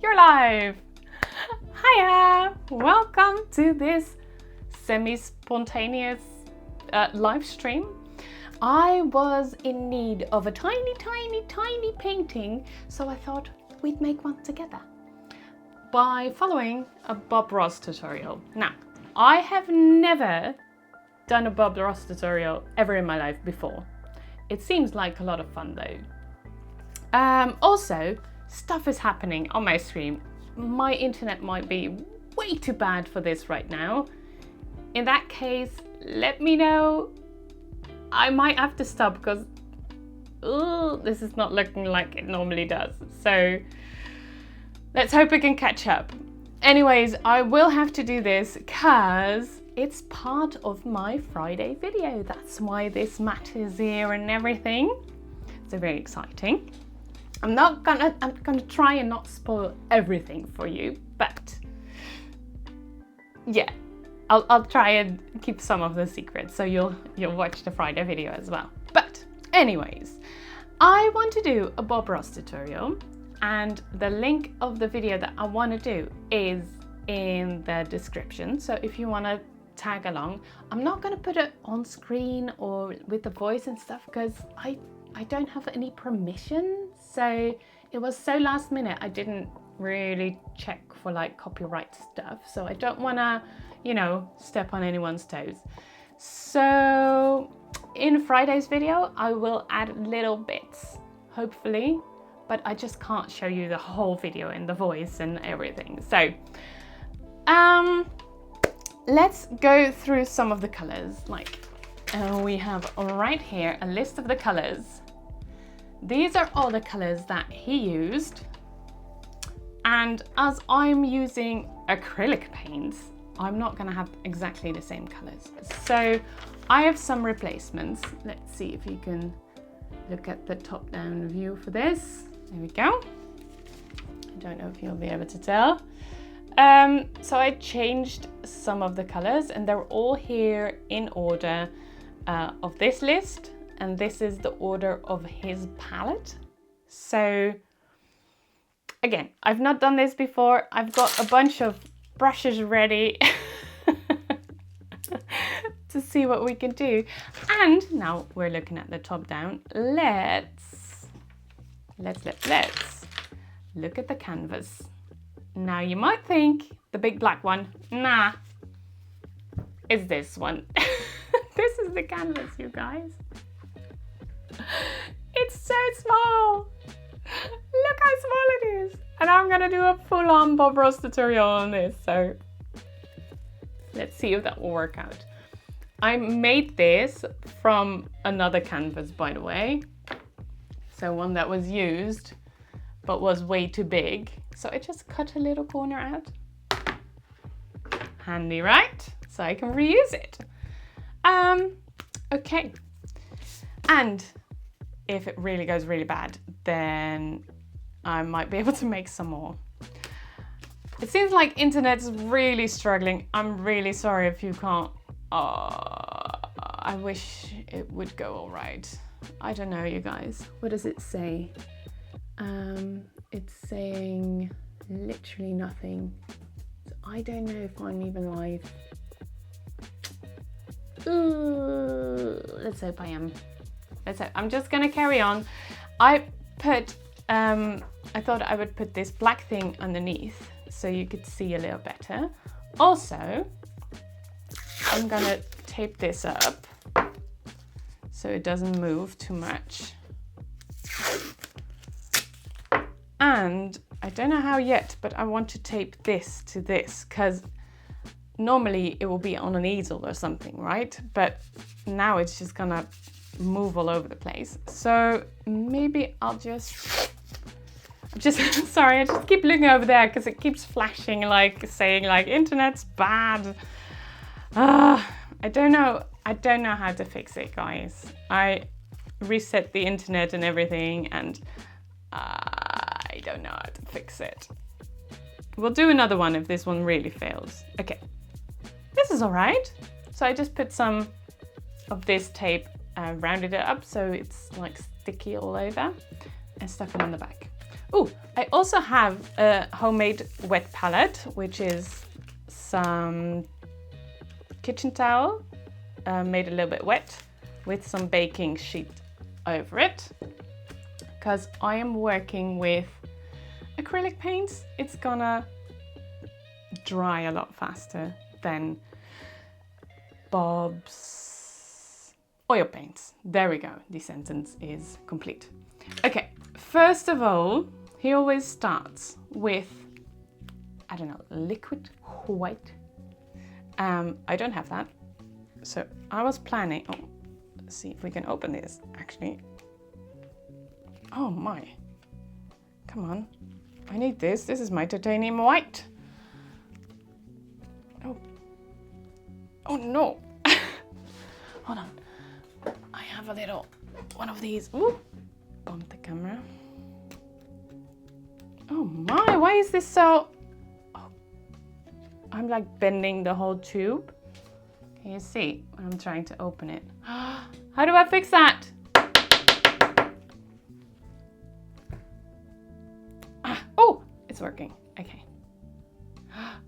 you're live! Hiya! Welcome to this semi-spontaneous live stream. I was in need of a tiny painting, so I thought we'd make one together by following a Bob Ross tutorial. Now, I have never done a Bob Ross tutorial ever in my life before. It seems like a lot of fun though. Also, stuff is happening on my stream. My internet might be way too bad for this right now. In that case, let me know. I might have to stop because this is not looking like it normally does. So let's hope we can catch up. Anyways, I will have to do this because it's part of my Friday video. That's why this mat is here and everything. So very exciting. I'm gonna try and not spoil everything for you, but yeah, I'll try and keep some of the secrets so you'll watch the Friday video as well. But anyways, I want to do a Bob Ross tutorial, and the link of the video that I want to do is in the description. So if you want to tag along, I'm not going to put it on screen or with the voice and stuff because I don't have any permission. So it was so last minute, I didn't really check for like copyright stuff. So I don't want to, you know, step on anyone's toes. So in Friday's video, I will add little bits, hopefully, but I just can't show you the whole video in the voice and everything. So let's go through some of the colors. Like we have right here a list of the colors. These are all the colors that he used. And as I'm using acrylic paints, I'm not gonna have exactly the same colors. So I have some replacements. Let's see if you can look at the top-down view for this. There we go. I don't know if you'll be able to tell. So I changed some of the colors and they're all here in order of this list. And this is the order of his palette. So again, I've not done this before. I've got a bunch of brushes ready to see what we can do. And now we're looking at the top down. Let's look at the canvas. Now you might think the big black one, nah, it's this one. This is the canvas, you guys. It's so small. Look how small it is. And I'm gonna do a full-on Bob Ross tutorial on this, so let's see if that will work out. I made this from another canvas, by the way. So one that was used, but was way too big. So I just cut a little corner out. Handy, right? So I can reuse it. Okay. And if it really goes really bad, then I might be able to make some more. It seems like internet's really struggling. I'm really sorry if you can't. I wish it would go all right. I don't know, you guys. What does it say? It's saying literally nothing. So I don't know if I'm even live. Ooh, let's hope I am. Let's hope. I'm just gonna carry on. I thought I would put this black thing underneath so you could see a little better. Also, I'm gonna tape this up so it doesn't move too much. And I don't know how yet, but I want to tape this to this because normally it will be on an easel or something, right? But now it's just gonna move all over the place. So maybe I'm just sorry, I just keep looking over there because it keeps flashing, like saying like internet's bad. I don't know how to fix it, guys. I reset the internet and everything and I don't know how to fix it. We'll do another one if this one really fails. Okay, this is all right. So I just put some of this tape, rounded it up so it's like sticky all over and stuck it on the back. Oh, I also have a homemade wet palette, which is some kitchen towel, made a little bit wet, with some baking sheet over it. Because I am working with acrylic paints, it's gonna dry a lot faster than Bob's oil paints. There we go, the sentence is complete. Okay, first of all, he always starts with, I don't know, liquid white. I don't have that. So I was planning, oh, let's see if we can open this actually. Oh my, come on. I need this. This is my titanium white. Oh, oh no. Hold on. I have a little one of these. Ooh, bump the camera. Oh my, why is this so... Oh, I'm like bending the whole tube. Can you see? I'm trying to open it. How do I fix that? Oh, it's working. Okay.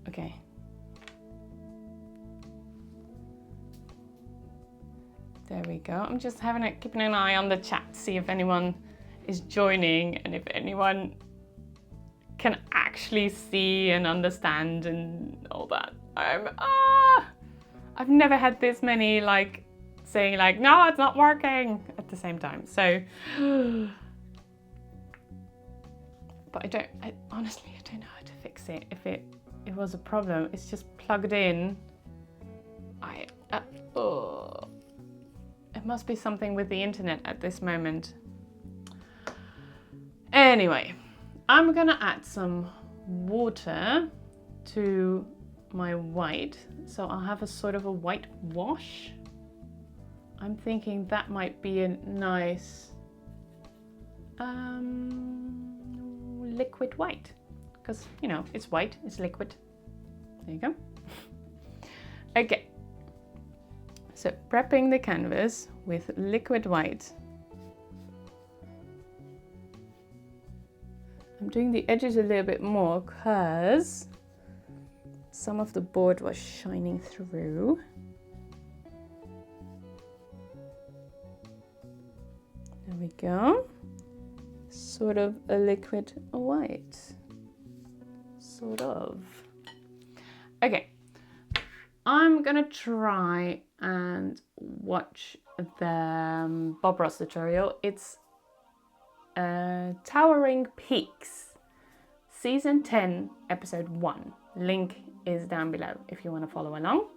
Okay. There we go. I'm just keeping an eye on the chat, see if anyone is joining and if anyone can actually see and understand and all that. I've never had this many like saying like, no, it's not working at the same time. So, but honestly, I don't know how to fix it. If it was a problem, it's just plugged in. It must be something with the internet at this moment. Anyway, I'm gonna add some water to my white. So I'll have a sort of a white wash. I'm thinking that might be a nice liquid white. Because, you know, it's white, it's liquid. There you go. Okay. So prepping the canvas with liquid white. I'm doing the edges a little bit more because some of the board was shining through. There we go. Sort of a liquid white. Sort of. Okay. I'm gonna try and watch the Bob Ross tutorial. It's Towering Peaks, Season 10, Episode 1. Link is down below if you want to follow along.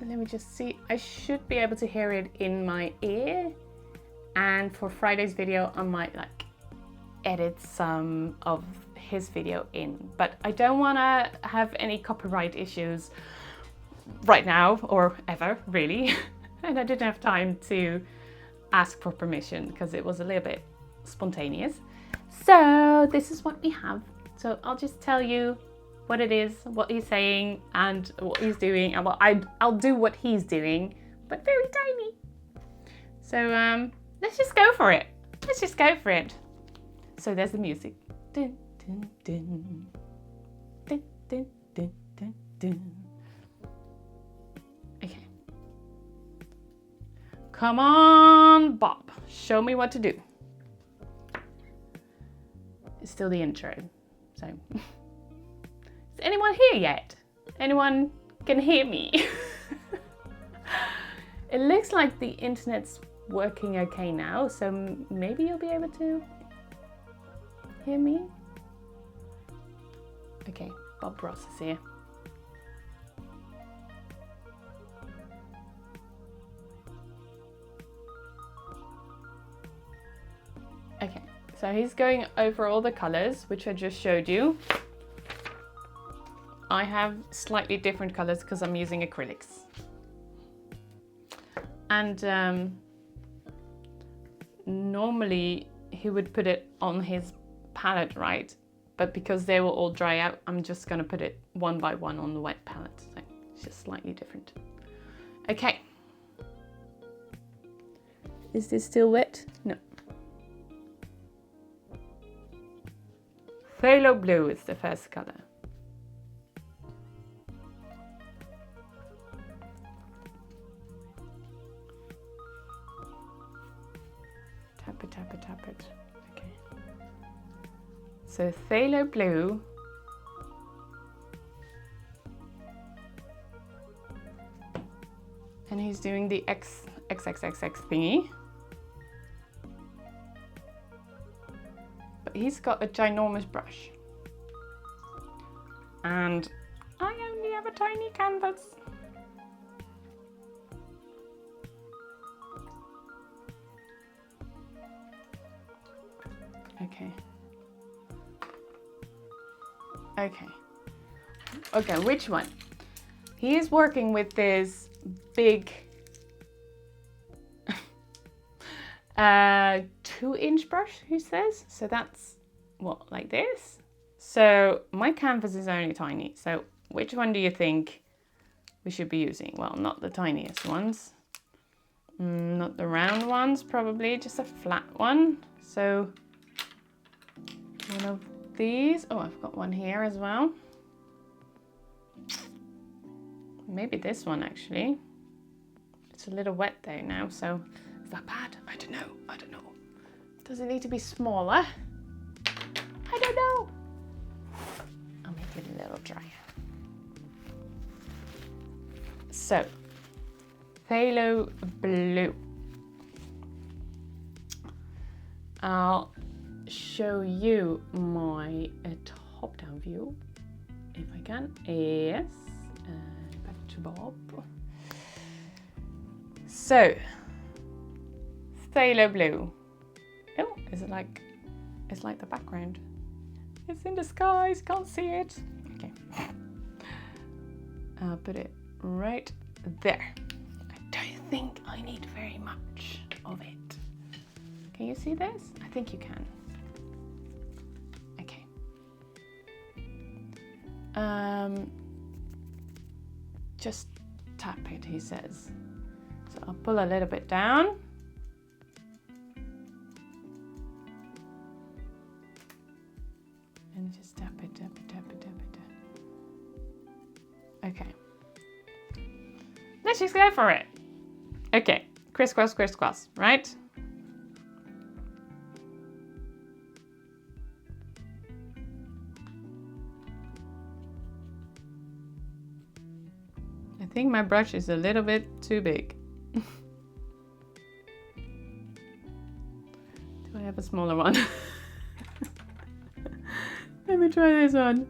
Let me just see. I should be able to hear it in my ear. And for Friday's video, I might like edit some of his video in, but I don't want to have any copyright issues right now or ever really. And I didn't have time to ask for permission because it was a little bit spontaneous. So this is what we have. So I'll just tell you what it is, what he's saying and what he's doing, and I'll do what he's doing, but very tiny. So let's just go for it. Let's just go for it. So there's the music. Dun, dun, dun. Dun, dun, dun, dun, dun. Okay. Come on, Bob. Show me what to do. It's still the intro. So, is anyone here yet? Anyone can hear me? It looks like the internet's working okay now, so maybe you'll be able to hear me? Okay, Bob Ross is here. Okay, so he's going over all the colors, which I just showed you. I have slightly different colors because I'm using acrylics. And normally he would put it on his palette, right? But because they will all dry out, I'm just gonna put it one by one on the wet palette. So it's just slightly different. Okay. Is this still wet? No. phthalo blue is the first color. Tap it, tap it, tap it. Okay. So phthalo blue. And he's doing the XXXX thingy. But he's got a ginormous brush. And I only have a tiny canvas. Okay. Okay. Okay, which one? He is working with this big 2-inch brush, he says. So that's what, like this? So my canvas is only tiny. So which one do you think we should be using? Well, not the tiniest ones. Not the round ones, probably just a flat one. So one of these. Oh, I've got one here as well. Maybe this one actually. It's a little wet though now, so is that bad? I don't know. I don't know. Does it need to be smaller? I don't know. I'll make it a little drier. So, phthalo blue. I'll show you my top-down view if I can. Yes. Back to Bob. So, phthalo blue. Oh, is it like, it's like the background. It's in the skies, can't see it. Okay. I'll put it right there. I don't think I need very much of it. Can you see this? I think you can. Okay. Just tap it, he says. So I'll pull a little bit down. And just tap it, tap it, tap it, tap it, tap. Okay. Let's just go for it. Okay, crisscross, crisscross, right? I think my brush is a little bit too big. Do I have a smaller one? Let me try this one.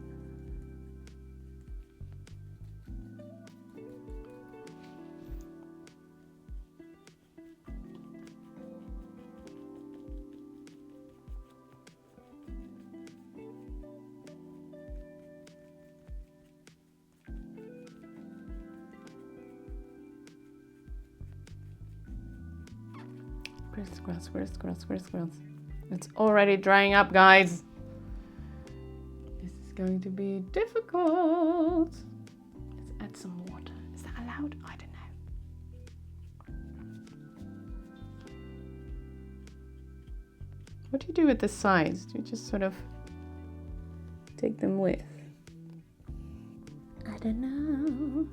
Crisscross, crisscross, crisscross. It's already drying up, guys. This is going to be difficult. Let's add some water. Is that allowed? I don't know. What do you do with the sides? Do you just sort of take them with? I don't know.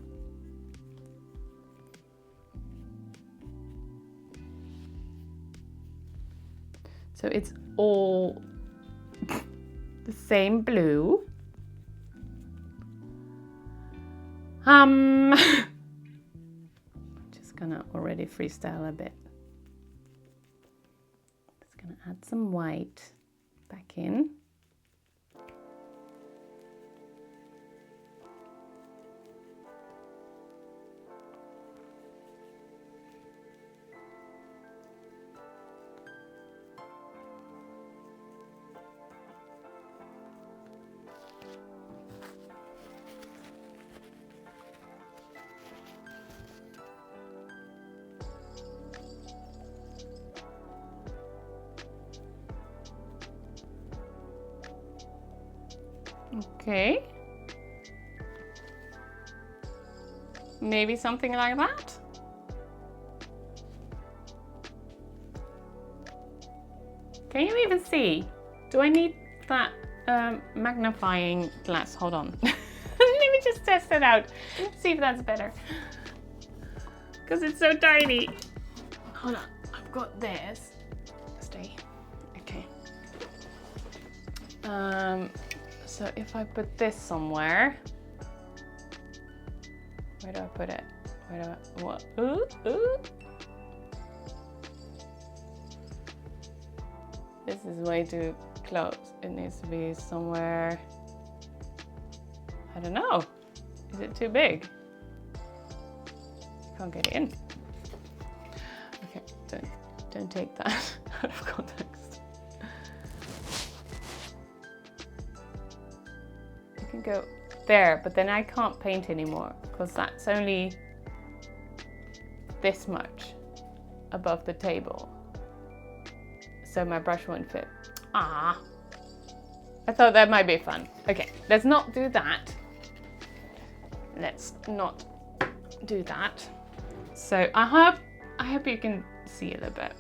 So it's all the same blue. I'm just gonna already freestyle a bit. Just gonna add some white back in. Okay. Maybe something like that. Can you even see? Do I need that magnifying glass. Hold on. Let me just test it out. See if that's better. Because it's so tiny. Hold on. I've got this. Stay. Okay. So if I put this somewhere, where do I put it? Where do I, what? Ooh. This is way too close. It needs to be somewhere, I don't know. Is it too big? Can't get it in. Okay, don't take that out of context. You can go there, but then I can't paint anymore because that's only this much above the table. So my brush won't fit. Ah, I thought that might be fun. Okay, let's not do that. Let's not do that. So I hope you can see a little bit.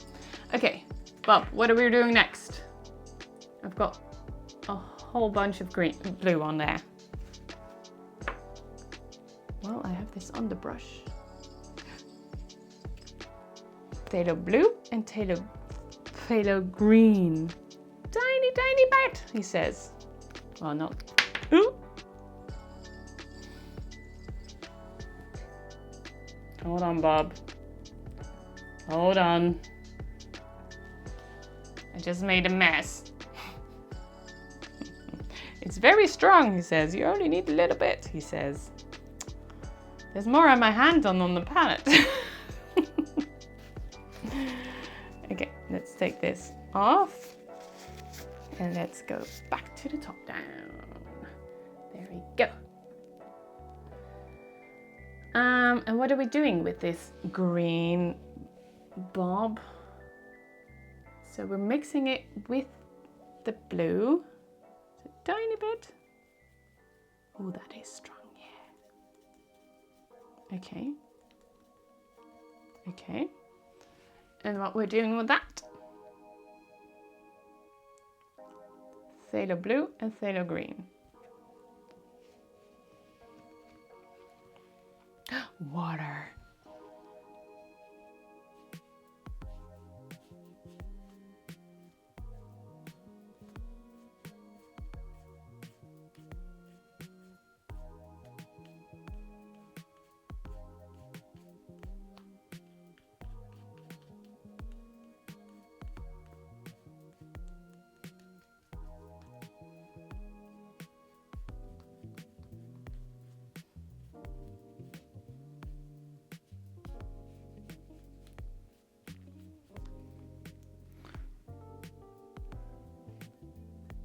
Okay, Bob, what are we doing next? I've got a whole bunch of blue on there. Well, I have this underbrush. Phthalo blue and phthalo green. Tiny, tiny bit, he says. Well, not. Ooh. Hold on, Bob. Hold on. I just made a mess. It's very strong, he says. You only need a little bit, he says. There's more on my hand than on the palette. Okay, let's take this off. And let's go back to the top down. There we go. And what are we doing with this green, Bob? So we're mixing it with the blue. A tiny bit. Oh, that is strong, yeah. Okay. Okay. And what we're doing with that? Phthalo blue and phthalo green. Water.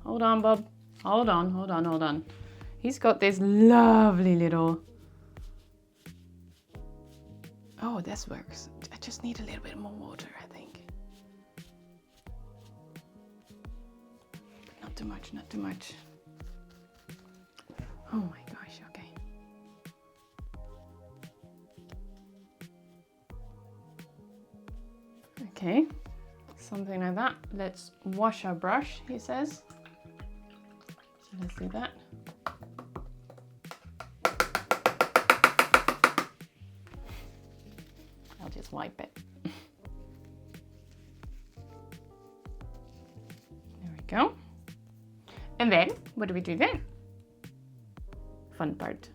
Hold on, Bob. Hold on. He's got this lovely little... Oh, this works. I just need a little bit more water, I think. Not too much, not too much. Oh my gosh, okay. Okay, something like that. Let's wash our brush, he says. So let's do that. I'll just wipe it. There we go. And then, what do we do then? Fun part.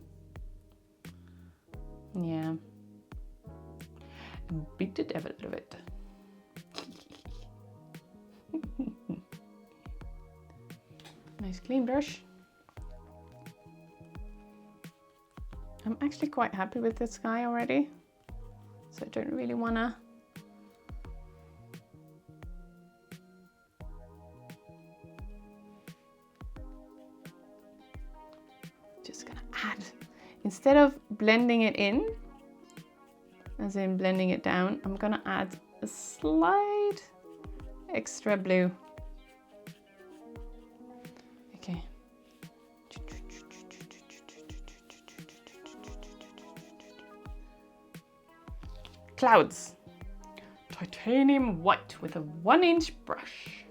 Yeah. Beat the devil out of it. Nice clean brush. I'm actually quite happy with this guy already, so I don't really wanna just gonna add, instead of blending it in, as in blending it down, I'm gonna add a slight extra blue. Okay. Clouds. Titanium white with a 1-inch brush.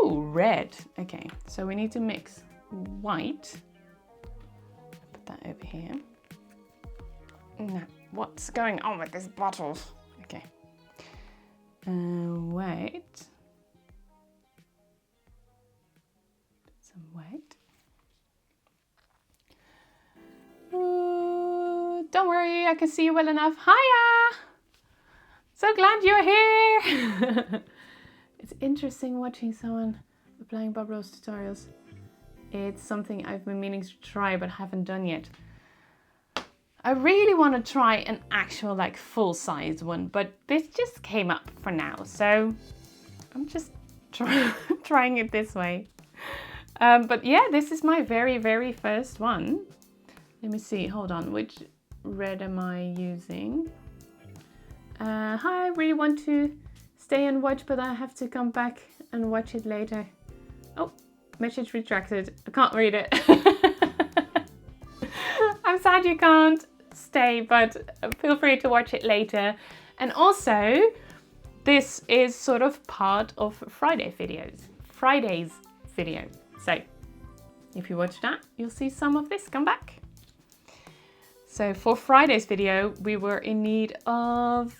Ooh, red. Okay, so we need to mix white. Put that over here. No, what's going on with this bottle? Okay. Wait. Some white. Ooh, don't worry, I can see you well enough. Hiya! So glad you're here! It's interesting watching someone applying Bob Rose tutorials. It's something I've been meaning to try but haven't done yet. I really want to try an actual like full-size one, but this just came up for now, so I'm just trying it this way. But yeah, this is my very first one. Let me see, hold on, which red am I using? Hi, I really want to stay and watch, but I have to come back and watch it later. Oh, message retracted. I can't read it. I'm sad you can't stay, but feel free to watch it later. And also, this is sort of part of Friday's video. So if you watch that, you'll see some of this come back. So for Friday's video, we were in need of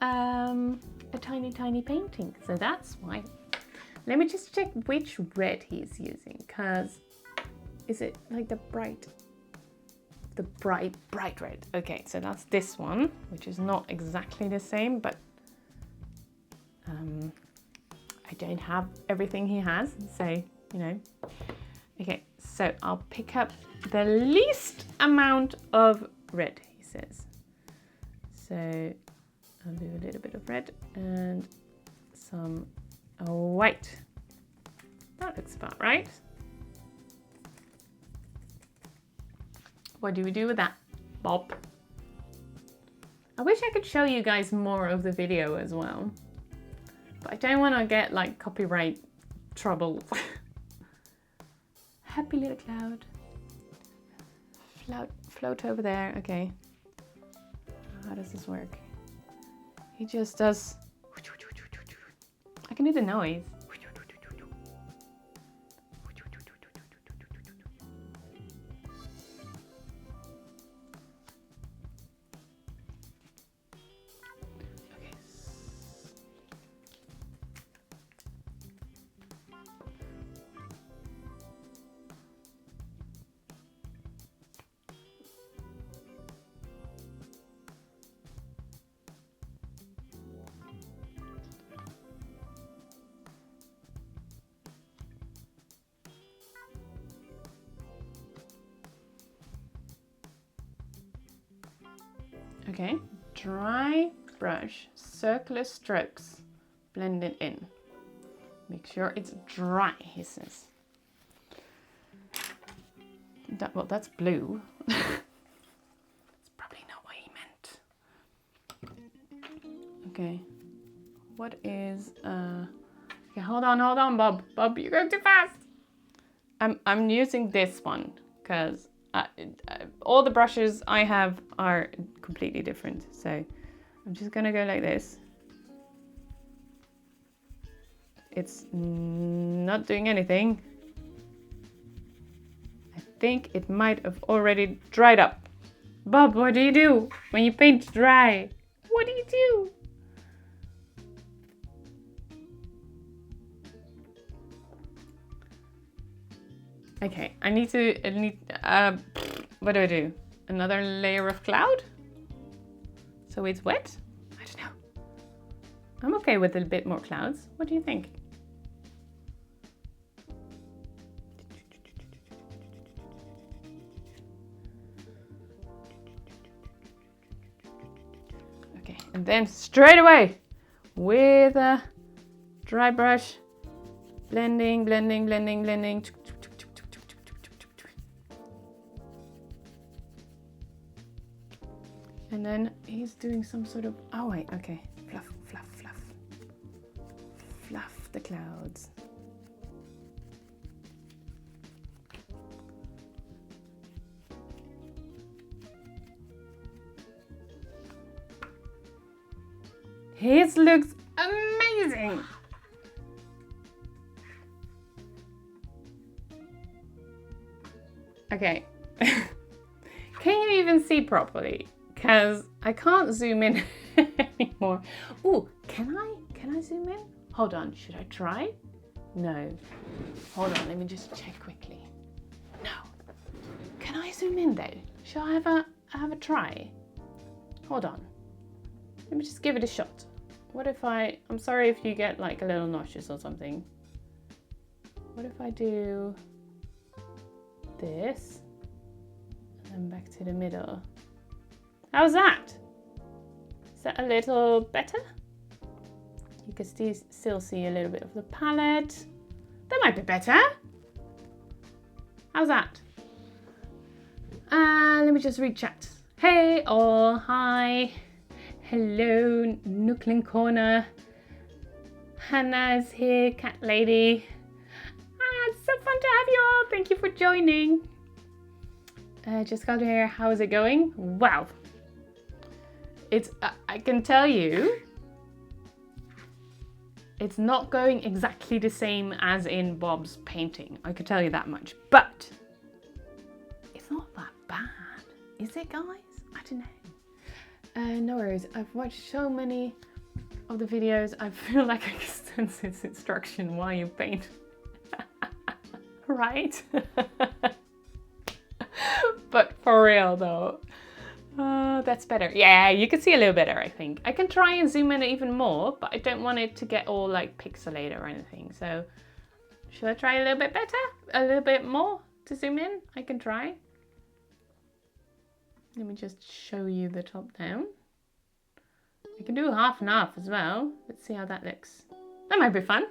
a tiny painting. So that's why. Let me just check which red he's using, because is it like the bright red? Okay, so that's this one, which is not exactly the same, but I don't have everything he has, so, you know. Okay, so I'll pick up the least amount of red, he says. So I'll do a little bit of red and some white. That looks about right. What do we do with that, Bob? I wish I could show you guys more of the video as well, but I don't want to get like copyright trouble. Happy little cloud. Float over there. Okay. How does this work? He just does. I can do the noise. Okay, dry brush, circular strokes, blend it in. Make sure it's dry, he says. Well, that's blue. That's probably not what he meant. Okay, what is, okay, hold on, Bob. Bob, you're going too fast. I'm using this one, because all the brushes I have are completely different. So I'm just gonna go like this. It's not doing anything. I think it might have already dried up. Bob, what do you do when you paint dry? What do you do? Okay, I need, what do? Another layer of cloud? So it's wet? I don't know. I'm okay with a bit more clouds. What do you think? Okay, and then straight away with a dry brush, blending. And then he's doing some sort of, oh wait, okay, fluff the clouds. His looks amazing. Okay. Can you even see properly? Because I can't zoom in anymore. Oh, can I zoom in? Hold on, should I try? No. Hold on, let me just check quickly. No. Can I zoom in though? Shall I have a try? Hold on. Let me just give it a shot. What if I'm sorry if you get like a little nauseous or something. What if I do this and then back to the middle? How's that? Is that a little better? You can still see a little bit of the palette. That might be better. How's that? Let me just read chat. Hey all, hi. Hello, Nooklin Corner. Hannah's here, Cat Lady. It's so fun to have you all. Thank you for joining. Just got here. How is it going? Wow. It's, I can tell you, it's not going exactly the same as in Bob's painting. I can tell you that much, but it's not that bad. Is it, guys? I don't know. No worries. I've watched so many of the videos. I feel like I can sense its instruction while you paint. Right? But for real though. That's better. Yeah, you can see a little better, I think. I can try and zoom in even more, but I don't want it to get all like pixelated or anything. So should I try a little bit better? A little bit more to zoom in? I can try. Let me just show you the top down. I can do half and half as well. Let's see how that looks. That might be fun.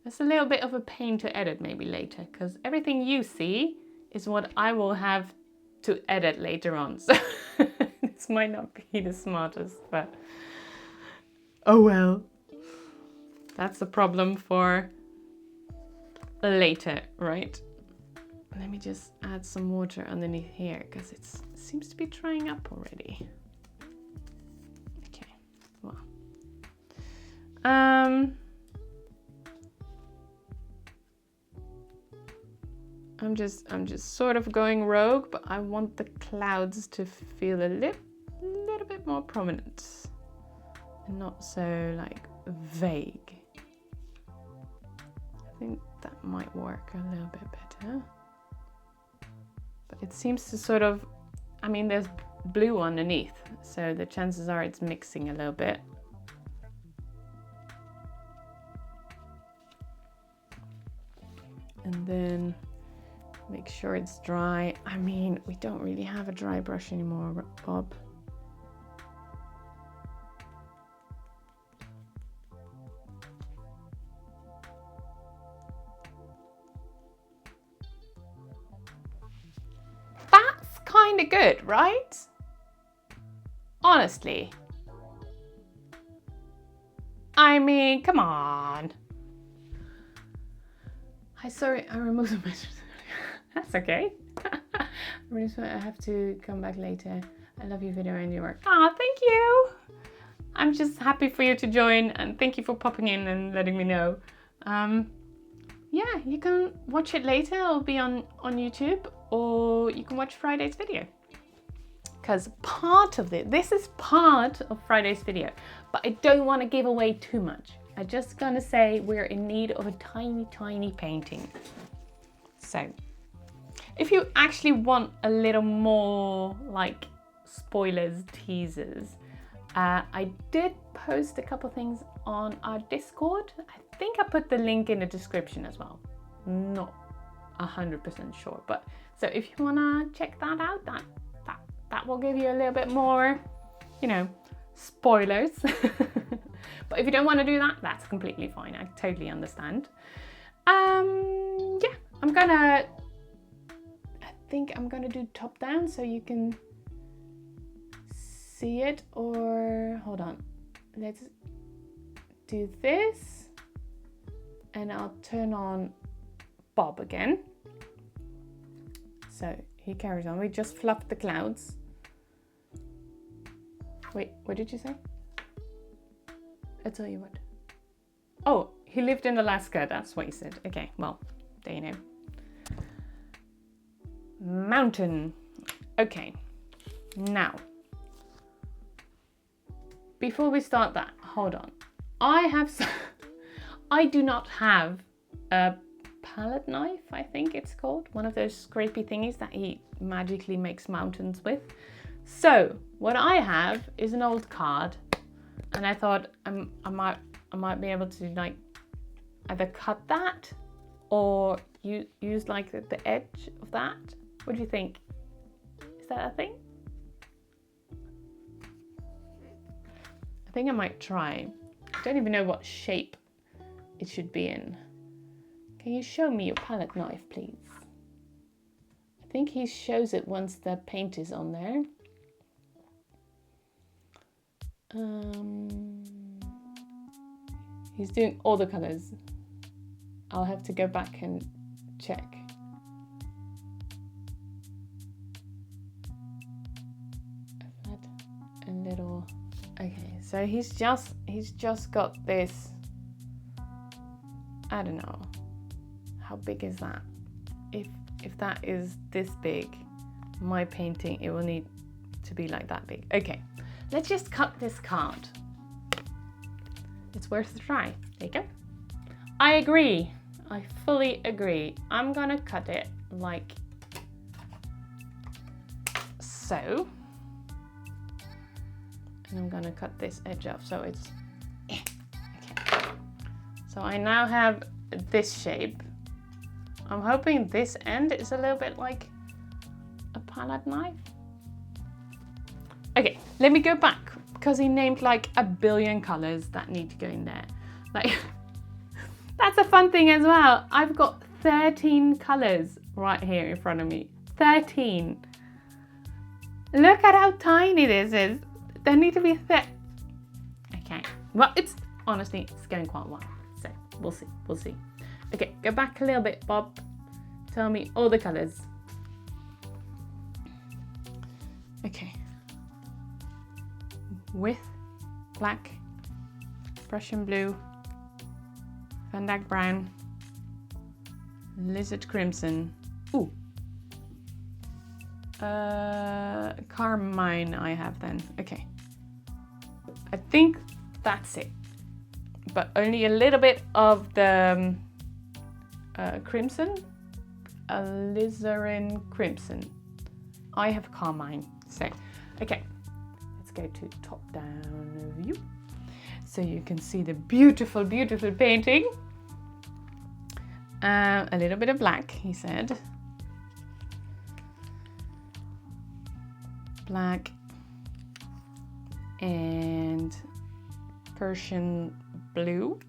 That's a little bit of a pain to edit maybe later, because everything you see is what I will have to edit later on. So this might not be the smartest, but oh well. That's a problem for later, right? Let me just add some water underneath here because it seems to be drying up already. Okay, well. I'm just sort of going rogue, but I want the clouds to feel a little bit more prominent and not so like vague. I think that might work a little bit better. But it seems to sort of, I mean, there's blue underneath, so the chances are it's mixing a little bit. And then make sure it's dry. I mean, we don't really have a dry brush anymore, Bob. That's kind of good, right? Honestly. I mean, come on. Sorry, I removed the message. That's okay. I have to come back later. I love your video and your work. Ah, thank you. I'm just happy for you to join, and thank you for popping in and letting me know. Yeah, you can watch it later. It'll be on YouTube, or you can watch Friday's video. Because part of this is part of Friday's video, but I don't want to give away too much. I'm just gonna say we're in need of a tiny, tiny painting. So if you actually want a little more like spoilers, teasers, I did post a couple things on our Discord. I think I put the link in the description as well. Not 100% sure, but so if you wanna check that out, that will give you a little bit more, you know, spoilers. But if you don't want to do that, that's completely fine. I totally understand. Yeah, I think I'm gonna do top down so you can see it, or hold on, let's do this and I'll turn on Bob again. So he carries on. We just fluffed the clouds. Wait, what did you say? I'll tell you what. Oh, he lived in Alaska, that's what he said. Okay, well, there you know. mountain. Okay, now, before we start that, hold on. I do not have a palette knife, I think it's called. One of those scrapey thingies that he magically makes mountains with. So what I have is an old card, and I thought I might be able to like either cut that or use like the edge of that. What do you think? Is that a thing? I think I might try. I don't even know what shape it should be in. Can you show me your palette knife, please? I think he shows it once the paint is on there. He's doing all the colors. I'll have to go back and check. A little. Okay, so he's just got this. I don't know. How big is that? If that is this big, my painting, it will need to be like that big. Okay, let's just cut this card. It's worth a try. There you go. I agree. I fully agree. I'm gonna cut it like so. And I'm gonna cut this edge off so it's okay. So I now have this shape. I'm hoping this end is a little bit like a palette knife. Okay, let me go back because he named like a billion colors that need to go in there. Like, that's a fun thing as well. I've got 13 colors right here in front of me. 13. Look at how tiny this is. They need to be thick. Okay, well, it's honestly, it's going quite well. So we'll see, we'll see. Okay, go back a little bit, Bob. Tell me all the colors. Okay. With black, Prussian blue, Van Dyke brown, lizard crimson. Ooh. Carmine I have then. Okay. I think that's it. But only a little bit of the crimson, alizarin crimson. I have carmine. So, okay, let's go to top-down view, so you can see the beautiful, beautiful painting. A little bit of black, he said. Black and Persian blue.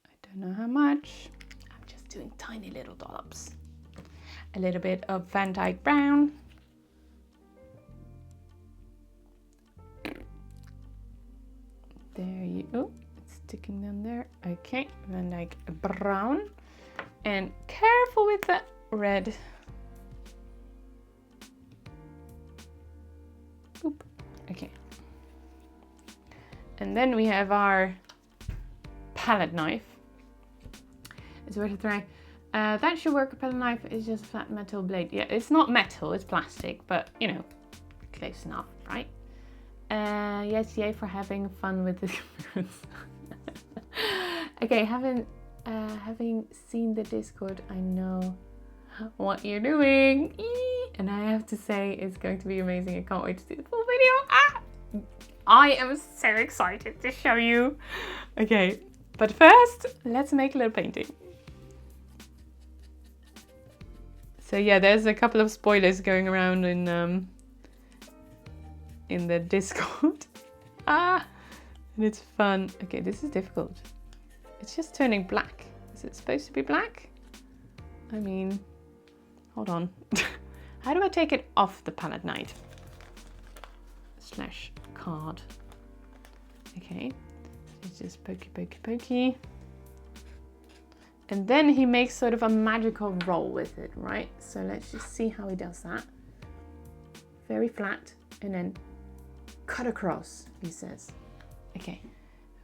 I don't know how much. I'm just doing tiny little dollops. A little bit of Van Dyke brown. There you go. It's sticking down there. Okay, Van Dyke brown. And careful with the red. Oop. Okay. And then we have our palette knife. It's worth a try. That should work. A palette knife is just a flat metal blade. Yeah, it's not metal, it's plastic, but you know, close enough, right? Yes, yay for having fun with this. Okay, having seen the Discord, I know what you're doing. And I have to say, it's going to be amazing. I can't wait to see the full video. Ah! I am so excited to show you. Okay, but first, let's make a little painting. So yeah, there's a couple of spoilers going around in the Discord. And it's fun. Okay, this is difficult. It's just turning black. Is it supposed to be black? I mean, hold on. How do I take it off the palette knife? / card. Okay, it's just pokey, pokey, pokey. And then he makes sort of a magical roll with it, right? So let's just see how he does that. Very flat, and then cut across, he says. Okay,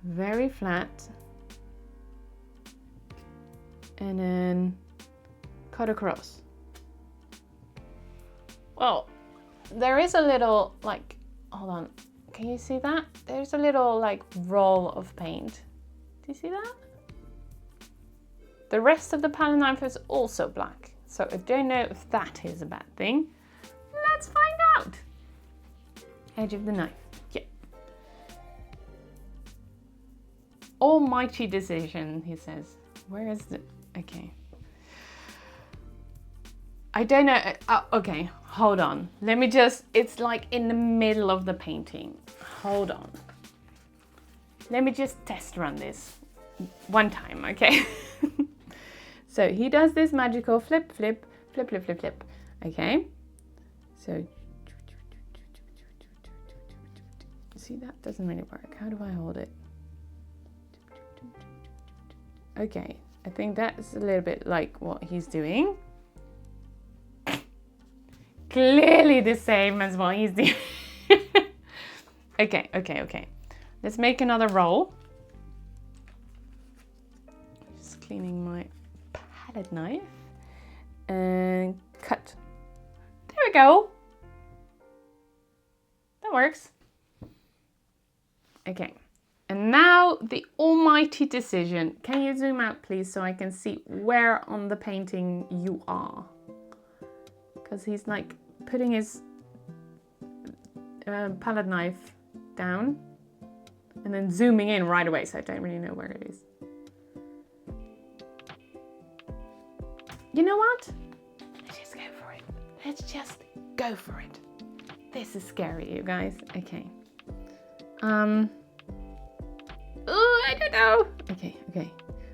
very flat. And then cut across. Well, there is a little, like, hold on, can you see that? There's a little, like, roll of paint. Do you see that? The rest of the palette knife is also black, so I don't know if that is a bad thing. Let's find out. Edge of the knife, yeah. Almighty decision, he says. Where is the, okay. I don't know, okay, hold on. Let me just, it's like in the middle of the painting. Hold on. Let me just test run this one time, okay? So he does this magical flip, flip, flip, flip, flip, flip, okay? So, see, that doesn't really work. How do I hold it? Okay, I think that's a little bit like what he's doing. Clearly the same as what he's doing. Okay, okay, okay. Let's make another roll. Just cleaning my palette knife. And cut. There we go. That works. Okay. And now the almighty decision. Can you zoom out, please, so I can see where on the painting you are? Because he's like putting his palette knife down and then zooming in right away, so I don't really know where it is. You know what? Let's just go for it. Let's just go for it. This is scary, you guys. Okay. Oh, I don't know. Okay, okay.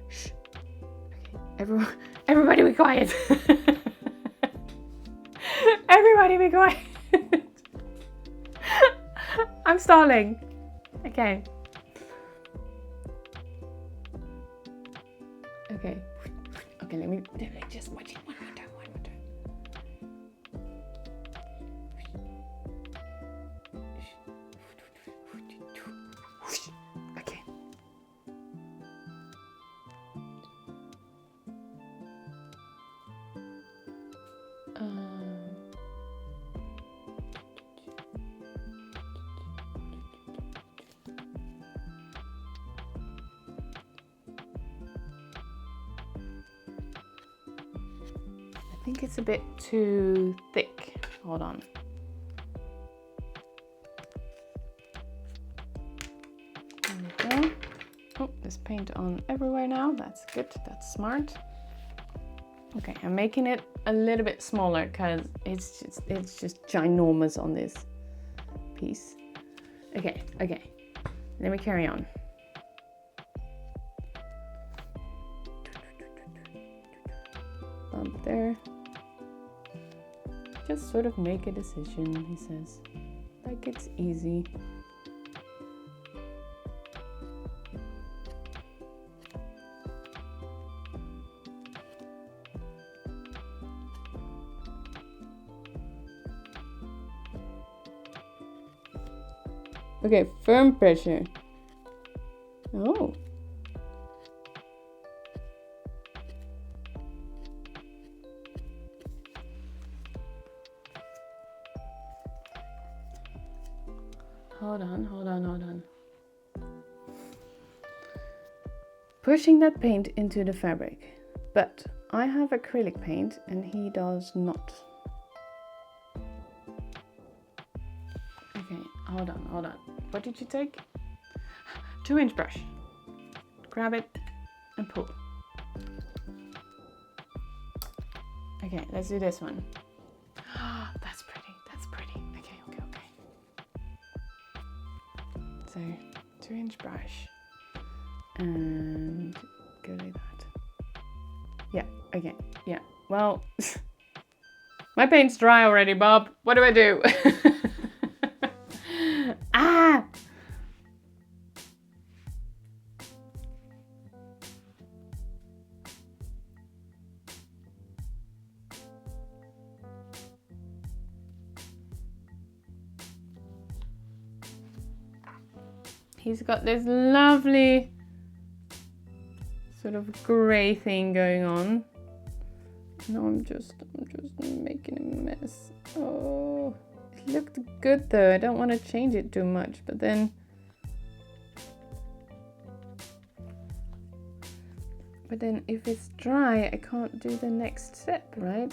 Shh. Okay, everybody be quiet. Everybody be quiet. I'm stalling. Okay. Okay. Okay, let me just watch it one more time, one more time. Okay. I think it's a bit too thick. Hold on. There we go. Oh, there's paint on everywhere now. That's good. That's smart. Okay, I'm making it a little bit smaller because it's just ginormous on this piece. Okay, okay. Let me carry on. Bump there. Just sort of make a decision, he says. Like it's easy. Okay, firm pressure. Oh. Hold on, hold on, hold on. Pushing that paint into the fabric. But I have acrylic paint and he does not. Okay, hold on, hold on. What did you take? 2-inch brush. Grab it and pull. Okay, let's do this one. That's pretty, that's pretty. Okay, okay, okay. So, 2-inch brush. And go like that. Yeah, okay, yeah. Well, my paint's dry already, Bob. What do I do? Ah! He's got this lovely sort of grey thing going on. No, I'm just making a mess. Oh, it looked good though. I don't want to change it too much, but then if it's dry, I can't do the next step, right?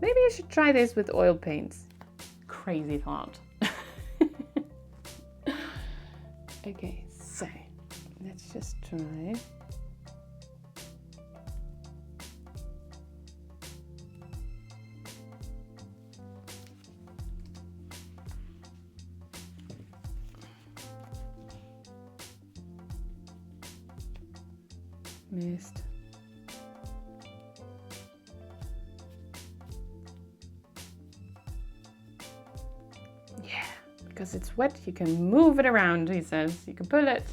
Maybe I should try this with oil paints. Crazy thought. Okay, so let's just try. Missed. Yeah, because it's wet, you can move it around, he says. You can pull it.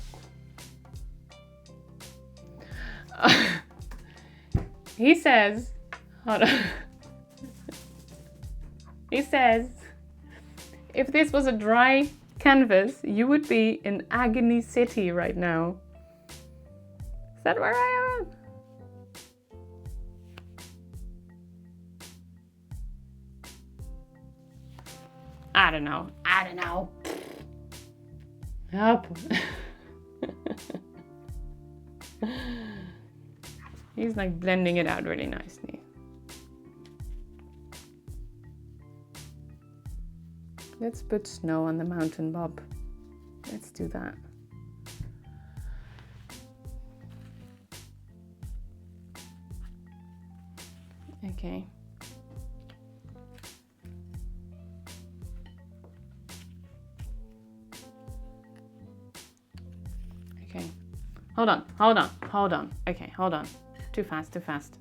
He says, hold on. He says, if this was a dry canvas, you would be in Agony City right now. Is that where I am? I don't know. I don't know. Help. He's like blending it out really nicely. Let's put snow on the mountain, Bob. Let's do that. Okay. Okay. Hold on. Okay, hold on. Too fast.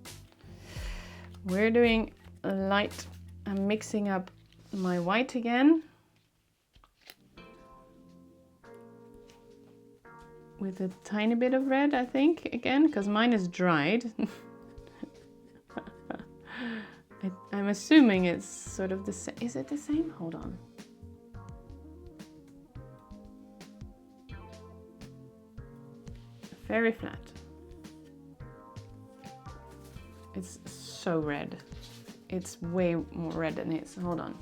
We're doing light. I'm mixing up my white again with a tiny bit of red, I think, again, because mine is dried. I'm assuming it's sort of the same. Is it the same? Hold on. Very flat. It's so red. It's way more red than it is. Hold on.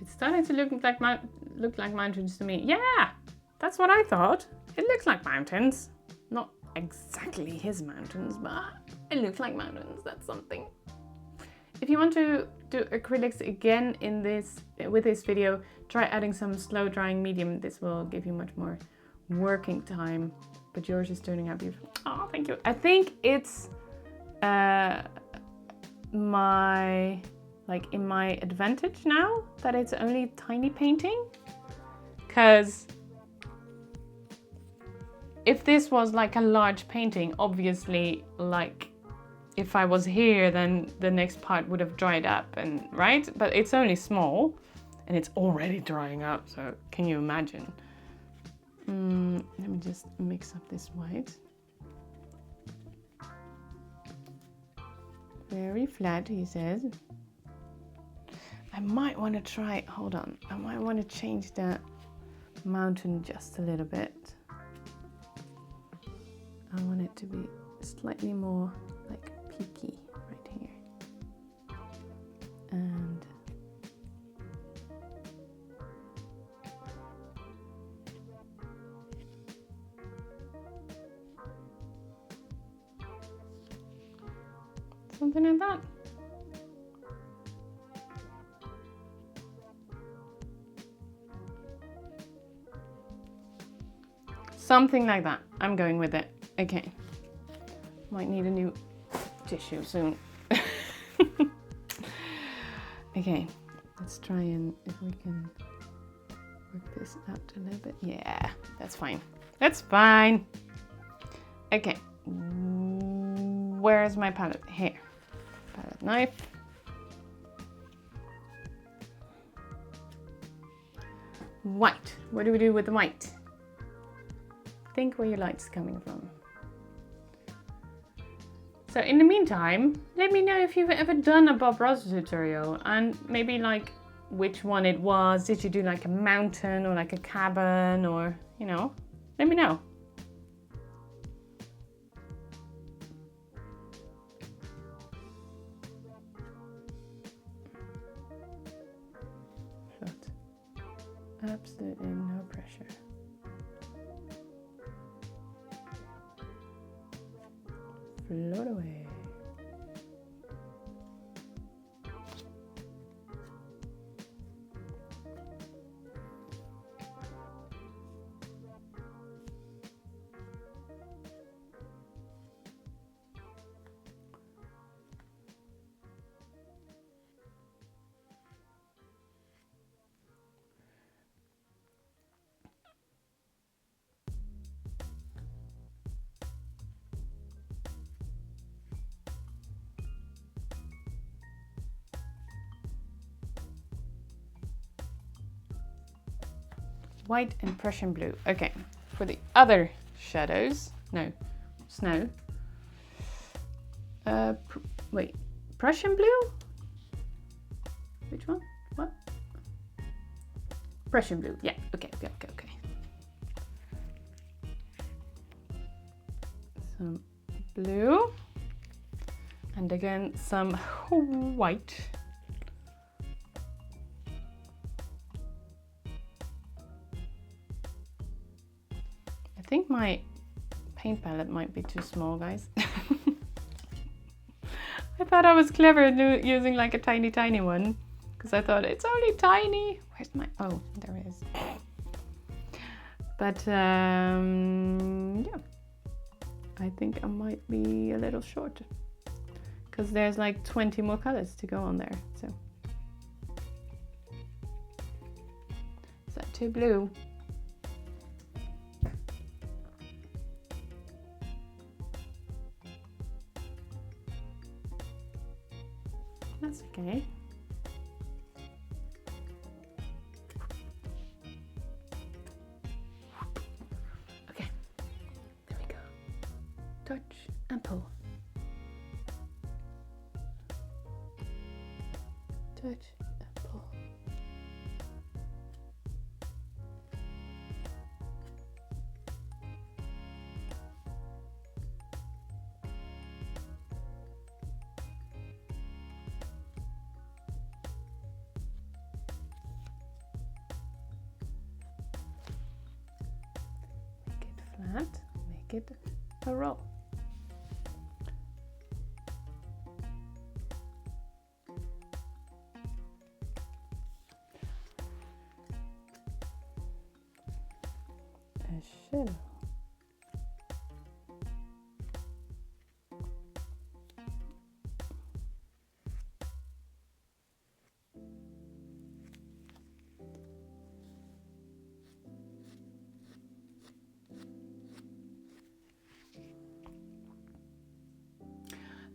It's starting to look like mountains to me. Yeah! That's what I thought. It looks like mountains. Not exactly his mountains, but it looks like mountains. That's something. If you want to do acrylics again with this video, try adding some slow drying medium. This will give you much more working time. But yours is turning out beautiful. Oh, thank you. I think it's in my advantage now that it's only tiny painting, because if this was like a large painting, obviously, like if I was here, then the next part would have dried up, and right? But it's only small and it's already drying up. So can you imagine? Let me just mix up this white. Very flat, he says. I might want to try, hold on. I might want to change that mountain just a little bit. I want it to be slightly more like peaky right here. And something like that. Something like that. I'm going with it. Okay. Might need a new tissue soon. Okay. Let's try and if we can work this out a little bit. Yeah, that's fine. That's fine. Okay. Where's my palette? Here. Palette knife. White. What do we do with the white? Think where your light's coming from. So in the meantime, let me know if you've ever done a Bob Ross tutorial and maybe like which one it was. Did you do like a mountain or like a cabin, or you know, let me know. Float. Absolutely no pressure. Float away. White and Prussian blue. Okay, for the other shadows, no, snow. Wait, Prussian blue? Which one? What? Prussian blue. Yeah. Okay. Some blue, and again some white. I think my paint palette might be too small, guys. I thought I was clever using like a tiny one, because I thought it's only tiny. Where's my, oh, there it is. But yeah, I think I might be a little short, because there's like 20 more colors to go on there. So is that too blue? That's okay. Okay, there we go. Touch and pull. Touch and pull. Flat, make it a roll. A shadow.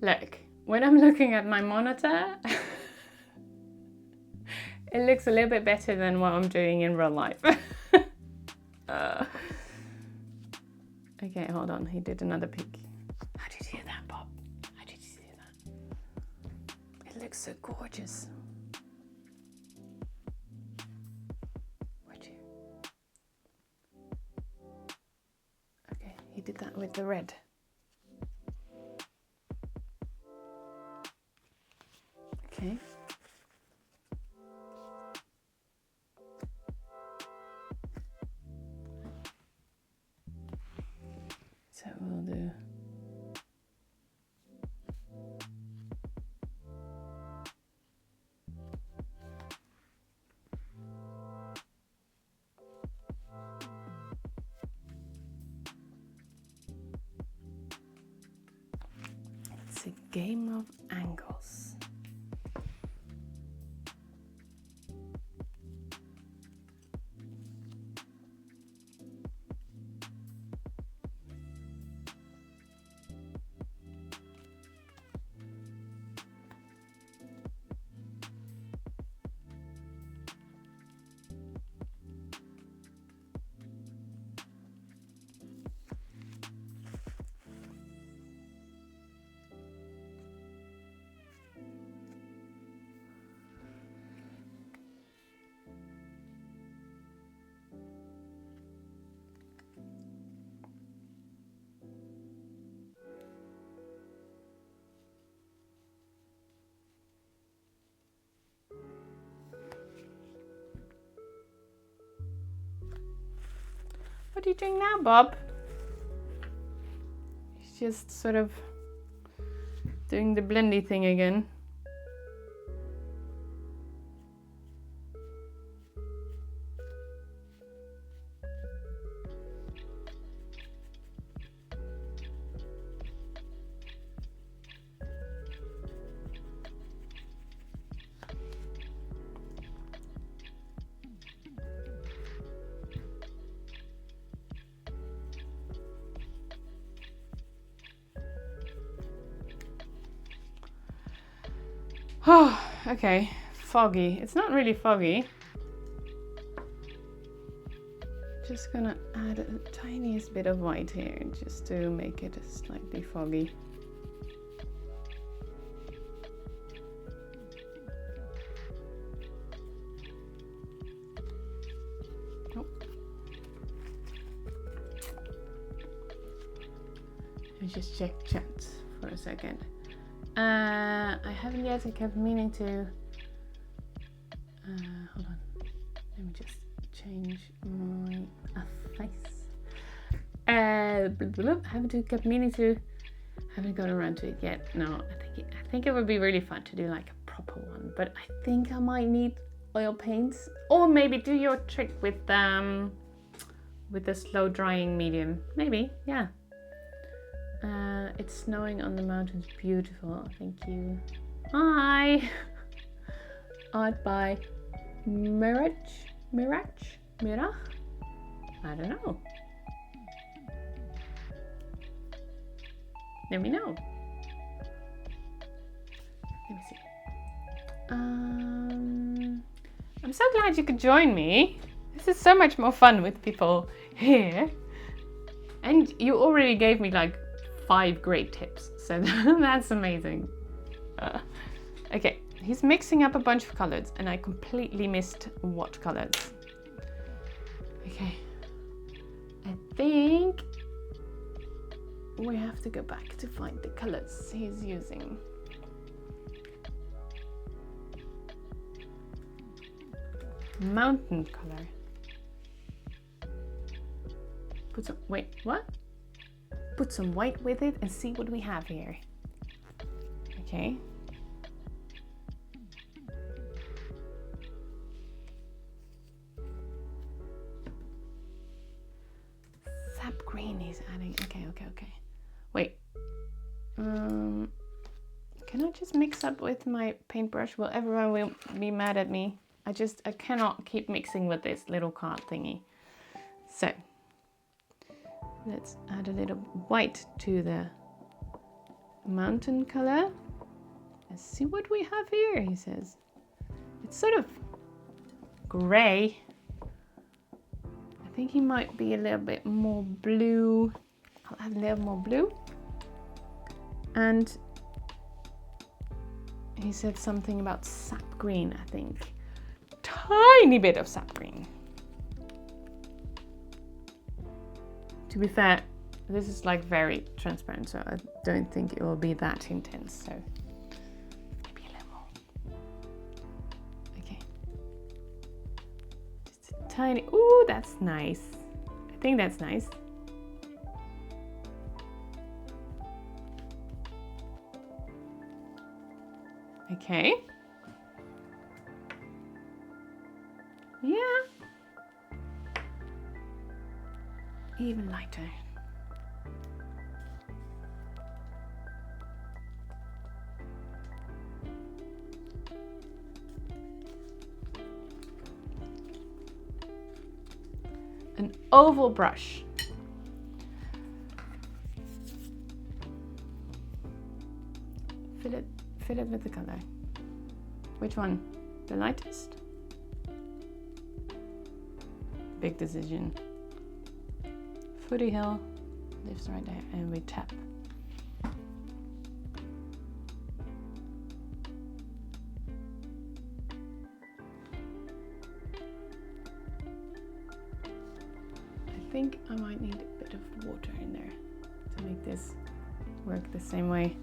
Look, when I'm looking at my monitor, it looks a little bit better than what I'm doing in real life. Okay, hold on, he did another peek. How did you do that, Bob? How did you do that? It looks so gorgeous. Would you? Okay, he did that with the red. Okay. So we'll do it's a game of angles. What are you doing now, Bob? He's just sort of doing the blendy thing again. Oh, okay. Foggy. It's not really foggy. Just gonna add a tiniest bit of white here just to make it slightly foggy. Oh. Let me just check chat for a second. I haven't yet. I kept meaning to. Hold on. Let me just change my face. Haven't kept meaning to. Haven't got around to it yet. No, I think it would be really fun to do like a proper one. But I think I might need oil paints, or maybe do your trick with the slow drying medium. Maybe, yeah. It's snowing on the mountains. Beautiful. Thank you. Hi. Art by Mirach? I don't know. Let me know. Let me see. I'm so glad you could join me. This is so much more fun with people here. And you already gave me like 5 great tips, so that's amazing. Okay, he's mixing up a bunch of colors and I completely missed what colors. Okay, I think we have to go back to find the colors he's using. Mountain color. Put some, wait, what? Put some white with it and see what we have here. Okay. Sap green he's adding. Okay. Wait. Can I just mix up with my paintbrush? Well, everyone will be mad at me. I cannot keep mixing with this little card thingy. So let's add a little white to the mountain color. Let's see what we have here, he says. It's sort of gray. I think he might be a little bit more blue. I'll add a little more blue. And he said something about sap green, I think. Tiny bit of sap green. To be fair, this is like very transparent, so I don't think it will be that intense, so maybe a little more. Okay. Just a tiny, ooh, that's nice. I think that's nice. Okay. Yeah. Even lighter. An oval brush. Fill it with the color. Which one? The lightest? Big decision. Footy hill, lifts right there, and we tap. I think I might need a bit of water in there to make this work the same way.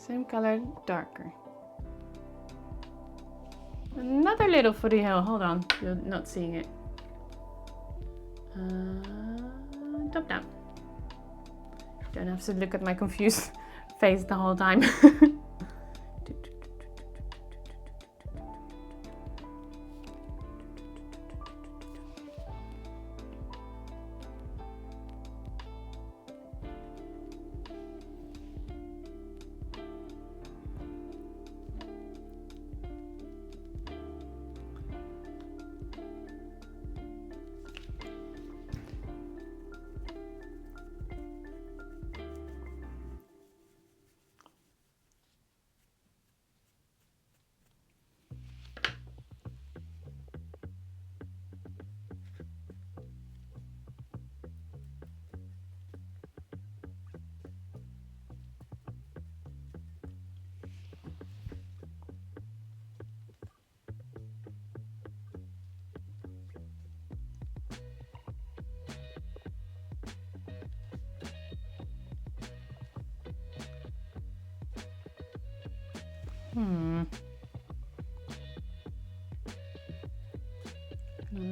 Same color, darker. Another little footy hill. Hold on, you're not seeing it. Top down. Don't have to look at my confused face the whole time.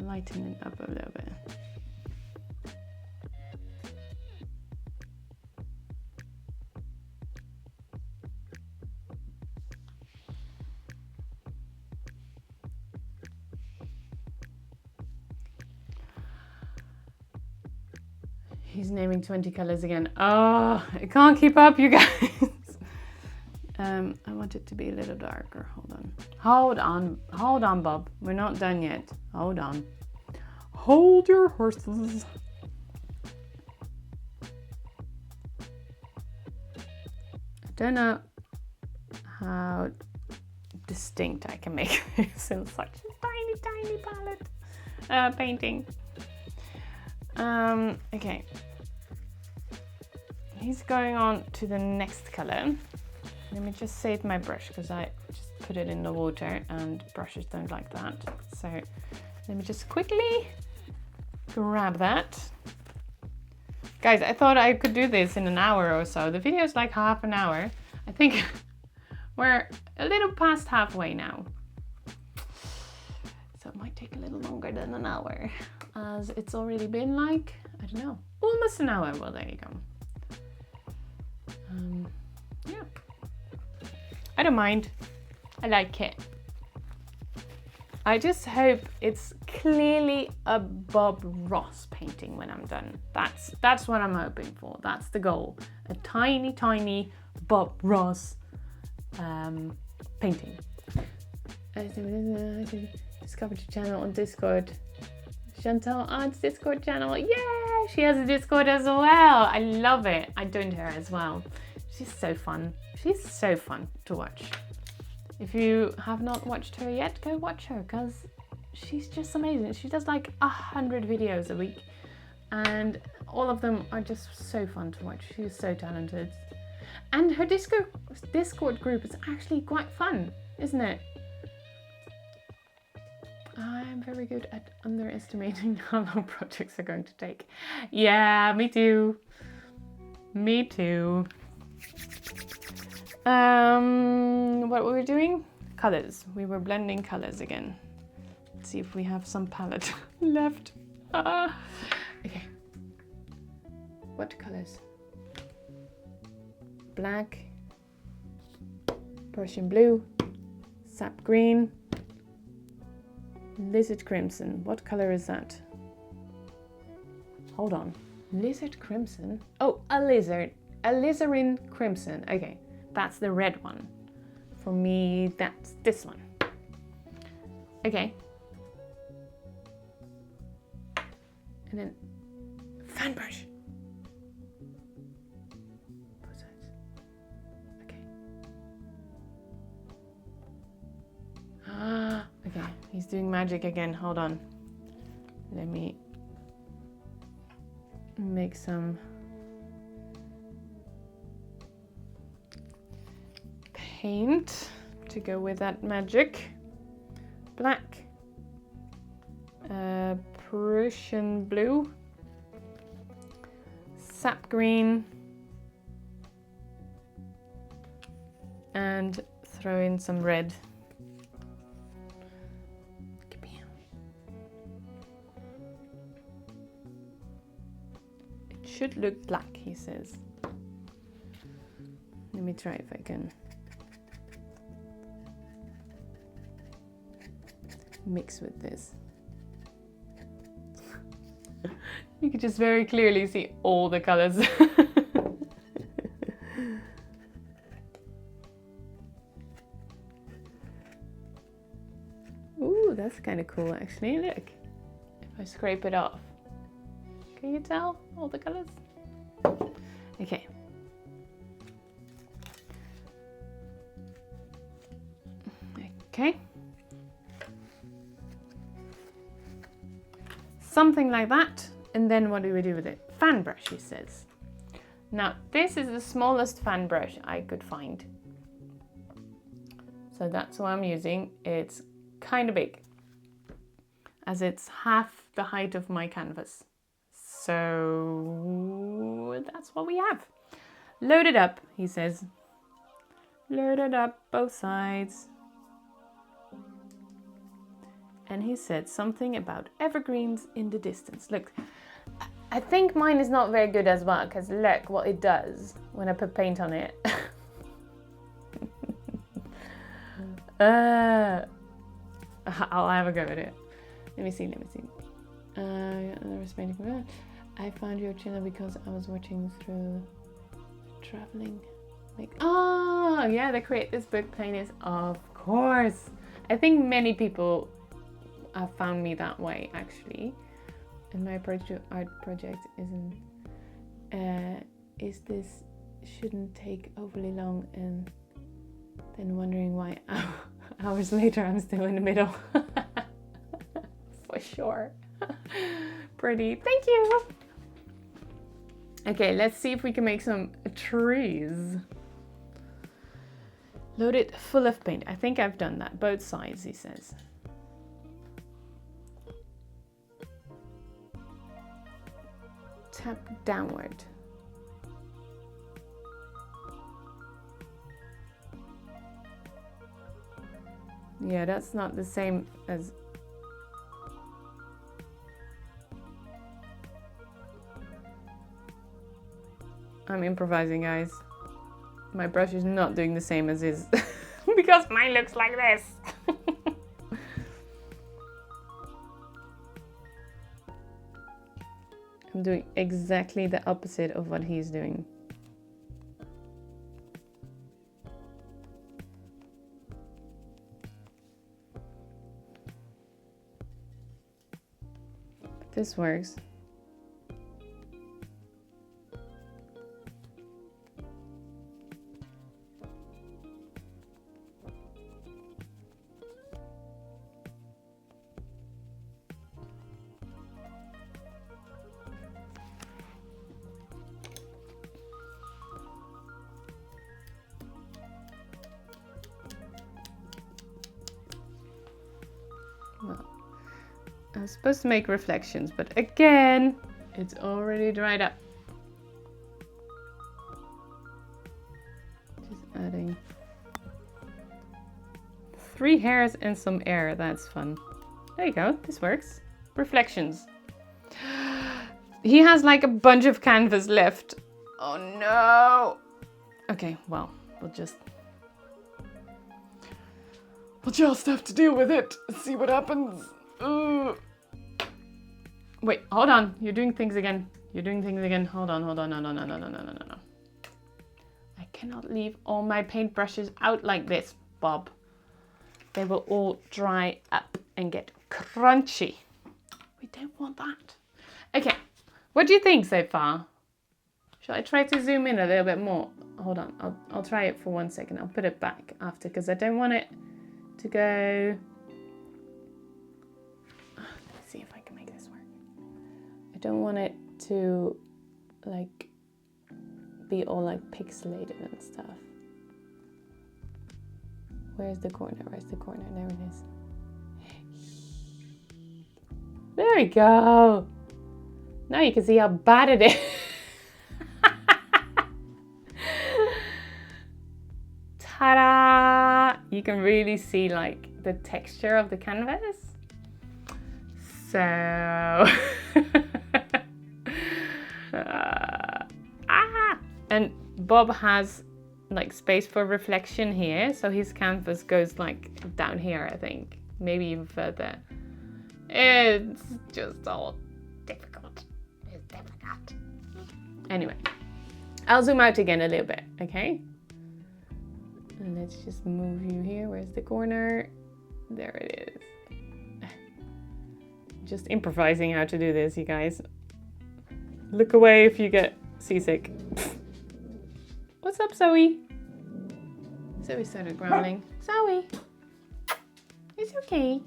Lighten it up a little bit. He's naming 20 colors again. Oh, I can't keep up, you guys. I want it to be a little darker. Hold on, Bob. We're not done yet. Hold on. Hold your horses. I don't know how distinct I can make this in such a tiny, tiny palette painting. Okay. He's going on to the next color. Let me just save my brush because I just put it in the water and brushes don't like that. So let me just quickly grab that. Guys, I thought I could do this in an hour or so. The video is like half an hour. I think we're a little past halfway now. So it might take a little longer than an hour, as it's already been like, I don't know, almost an hour. Well, there you go. Yeah. I don't mind. I like it. I just hope it's clearly a Bob Ross painting when I'm done. That's what I'm hoping for. That's the goal. A tiny, tiny Bob Ross painting. I discovered your channel on Discord. Chantal Art's Discord channel. Yeah, she has a Discord as well. I love it. I joined her as well. She's so fun. She's so fun to watch. If you have not watched her yet, go watch her because she's just amazing. She does like 100 videos a week and all of them are just so fun to watch. She's so talented. And her Discord group is actually quite fun, isn't it? I'm very good at underestimating how long projects are going to take. Yeah, me too. Me too. What were we doing? Colors. We were blending colors again. Let's see if we have some palette left. Okay. What colors? Black, Prussian blue, sap green, lizard crimson. What color is that? Hold on. Lizard crimson? Oh, alizarin crimson. Okay, that's the red one. For me, that's this one. Okay. And then fan brush. Both sides. Okay. Okay, he's doing magic again. Hold on. Let me make some paint to go with that magic. Black, Prussian blue, sap green, and throw in some red. It should look black, he says. Let me try if I can mix with this. You can just very clearly see all the colors. Ooh, that's kind of cool actually. Look, if I scrape it off, can you tell all the colors? Okay. Okay. Something like that. And then what do we do with it? Fan brush, he says. Now, this is the smallest fan brush I could find. So that's what I'm using. It's kind of big, as it's half the height of my canvas. So that's what we have. Load it up, he says. Load it up both sides. And he said something about evergreens in the distance. Look, I think mine is not very good as well, because look what it does when I put paint on it. I'll have a go at it. Let me see. I found your channel because I was watching through traveling. Like, oh yeah, the Create This Book playlist, of course. I think many people have found me that way actually. And my art project isn't, this shouldn't take overly long, and then wondering why hours later I'm still in the middle. For sure. Pretty, thank you. Okay, let's see if we can make some trees. Load it full of paint. I think I've done that, both sides, he says. Tap downward. Yeah, that's not the same as... I'm improvising, guys. My brush is not doing the same as his because mine looks like this. I'm doing exactly the opposite of what he's doing. But this works. Well, I was supposed to make reflections, but again, it's already dried up. Just adding 3 hairs and some air. That's fun. There you go. This works. Reflections. He has like a bunch of canvas left. Oh no. Okay, well, we'll just have to deal with it. See what happens. Wait, hold on. You're doing things again. Hold on. No. I cannot leave all my paintbrushes out like this, Bob. They will all dry up and get crunchy. We don't want that. Okay, what do you think so far? Should I try to zoom in a little bit more? Hold on, I'll try it for 1 second. I'll put it back after, because I don't want it to go... Let's see if I can make this work. I don't want it to like be all like pixelated and stuff. Where's the corner? There it is. There we go. Now you can see how bad it is. Ta-da! can really see like the texture of the canvas. So and Bob has like space for reflection here, so his canvas goes like down here, I think, maybe even further. It's just all difficult. It's difficult. Anyway, I'll zoom out again a little bit, okay? And let's just move you here. Where's the corner? There it is. Just improvising how to do this, you guys. Look away if you get seasick. What's up, Zoe? Zoe started growling. Zoe! It's okay.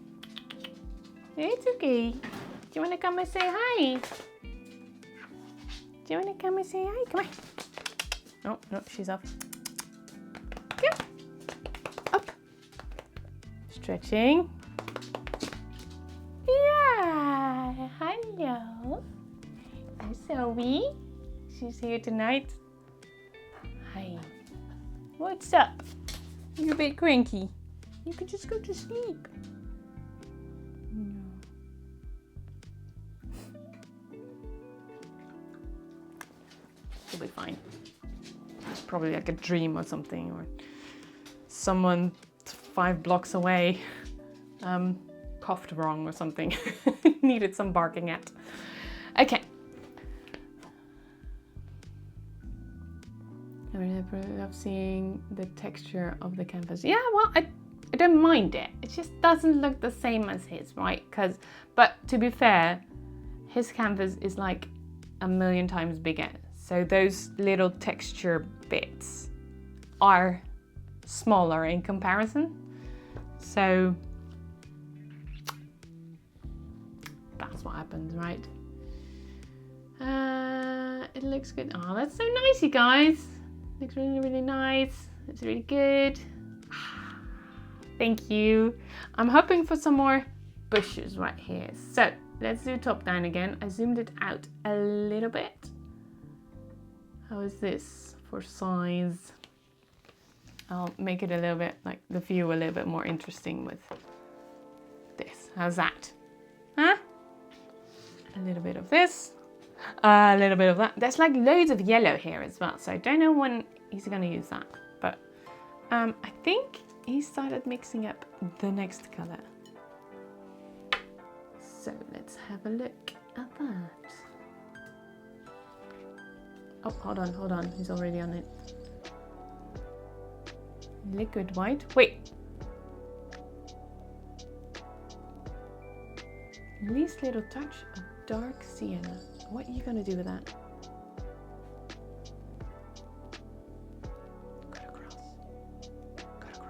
It's okay. Do you want to come and say hi? Do you want to come and say hi? Come on. Oh, no, she's off. Go. Up. Stretching. Yeah. Hello. Hi, Zoe. She's here tonight. Hi. What's up? You're a bit cranky. You can just go to sleep. No. She'll be fine. It's probably like a dream or something, or someone 5 blocks away coughed wrong or something. Needed some barking at. Okay. I love seeing the texture of the canvas. Yeah, well, I don't mind it. It just doesn't look the same as his, right? But to be fair, his canvas is like 1,000,000 times bigger. So those little texture bits are smaller in comparison. So that's what happens, right? It looks good. Oh, that's so nice, you guys. Looks really, really nice. It's really good. Thank you. I'm hoping for some more bushes right here. So let's do top down again. I zoomed it out a little bit. How is this for size? I'll make it a little bit, like the view a little bit more interesting with this. How's that? Huh? A little bit of this. A little bit of that. There's like loads of yellow here as well, so I don't know when he's going to use that, but I think he started mixing up the next color. So let's have a look at that. Oh, hold on, he's already on it. Liquid white. Wait. Least little touch of dark sienna. What are you gonna do with that? Cut across. Cut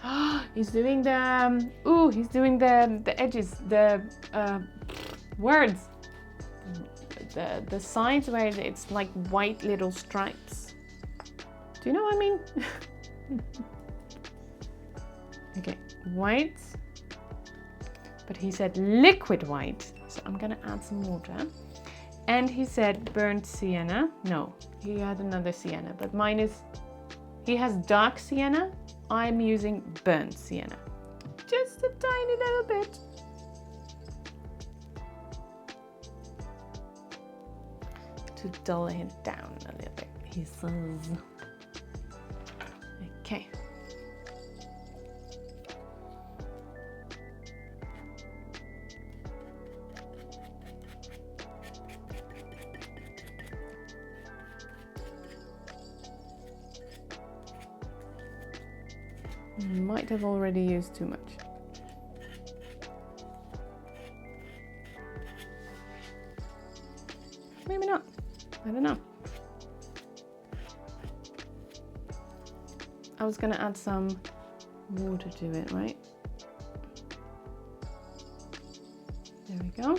across. He's doing the he's doing the edges, the words. The sides where it's like white little stripes. Do you know what I mean? Okay, white. But he said liquid white, so I'm gonna add some water. And he said burnt sienna. No, he had another sienna, but mine is, he has dark sienna. I'm using burnt sienna. Just a tiny little bit. To dull it down a little bit, he says. Okay. Might have already used too much. Maybe not. I don't know. I was gonna add some water to it, right? There we go.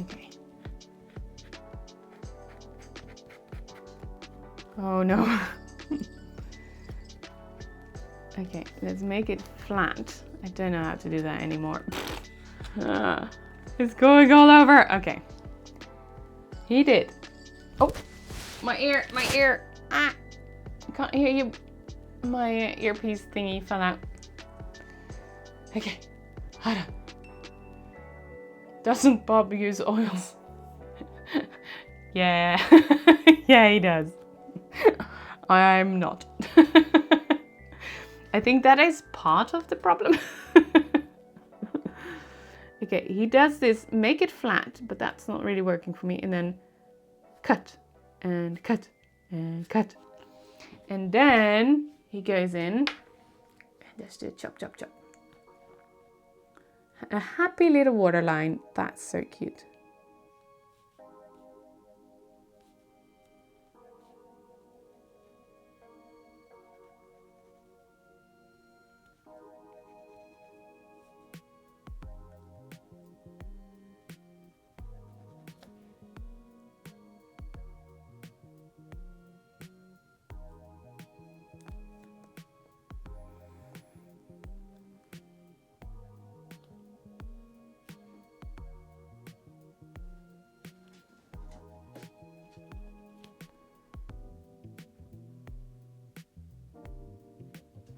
Okay. Oh no. Okay, let's make it flat. I don't know how to do that anymore. It's going all over. Okay. He did. Oh, my ear, my ear. Ah, I can't hear you. My earpiece thingy fell out. Okay, hold on. Doesn't Bob use oils? Yeah, yeah, he does. I'm not. I think that is part of the problem. Okay, he does this, make it flat, but that's not really working for me. And then cut and cut and cut. And then he goes in and just do chop, chop, chop. A happy little waterline. That's so cute.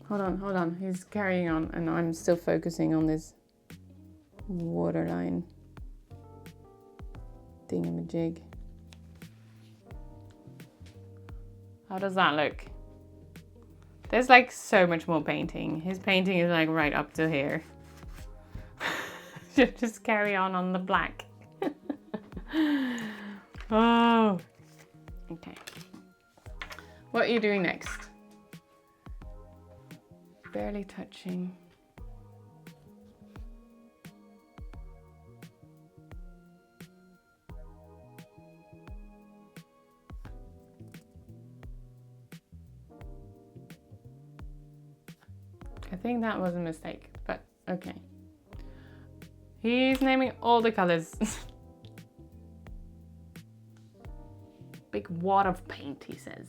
Hold on. He's carrying on and I'm still focusing on this waterline thingamajig. How does that look? There's like so much more painting. His painting is like right up to here. Just carry on the black. Oh. Okay. What are you doing next? Barely touching. I think that was a mistake, but okay. He's naming all the colors. Big wad of paint, he says.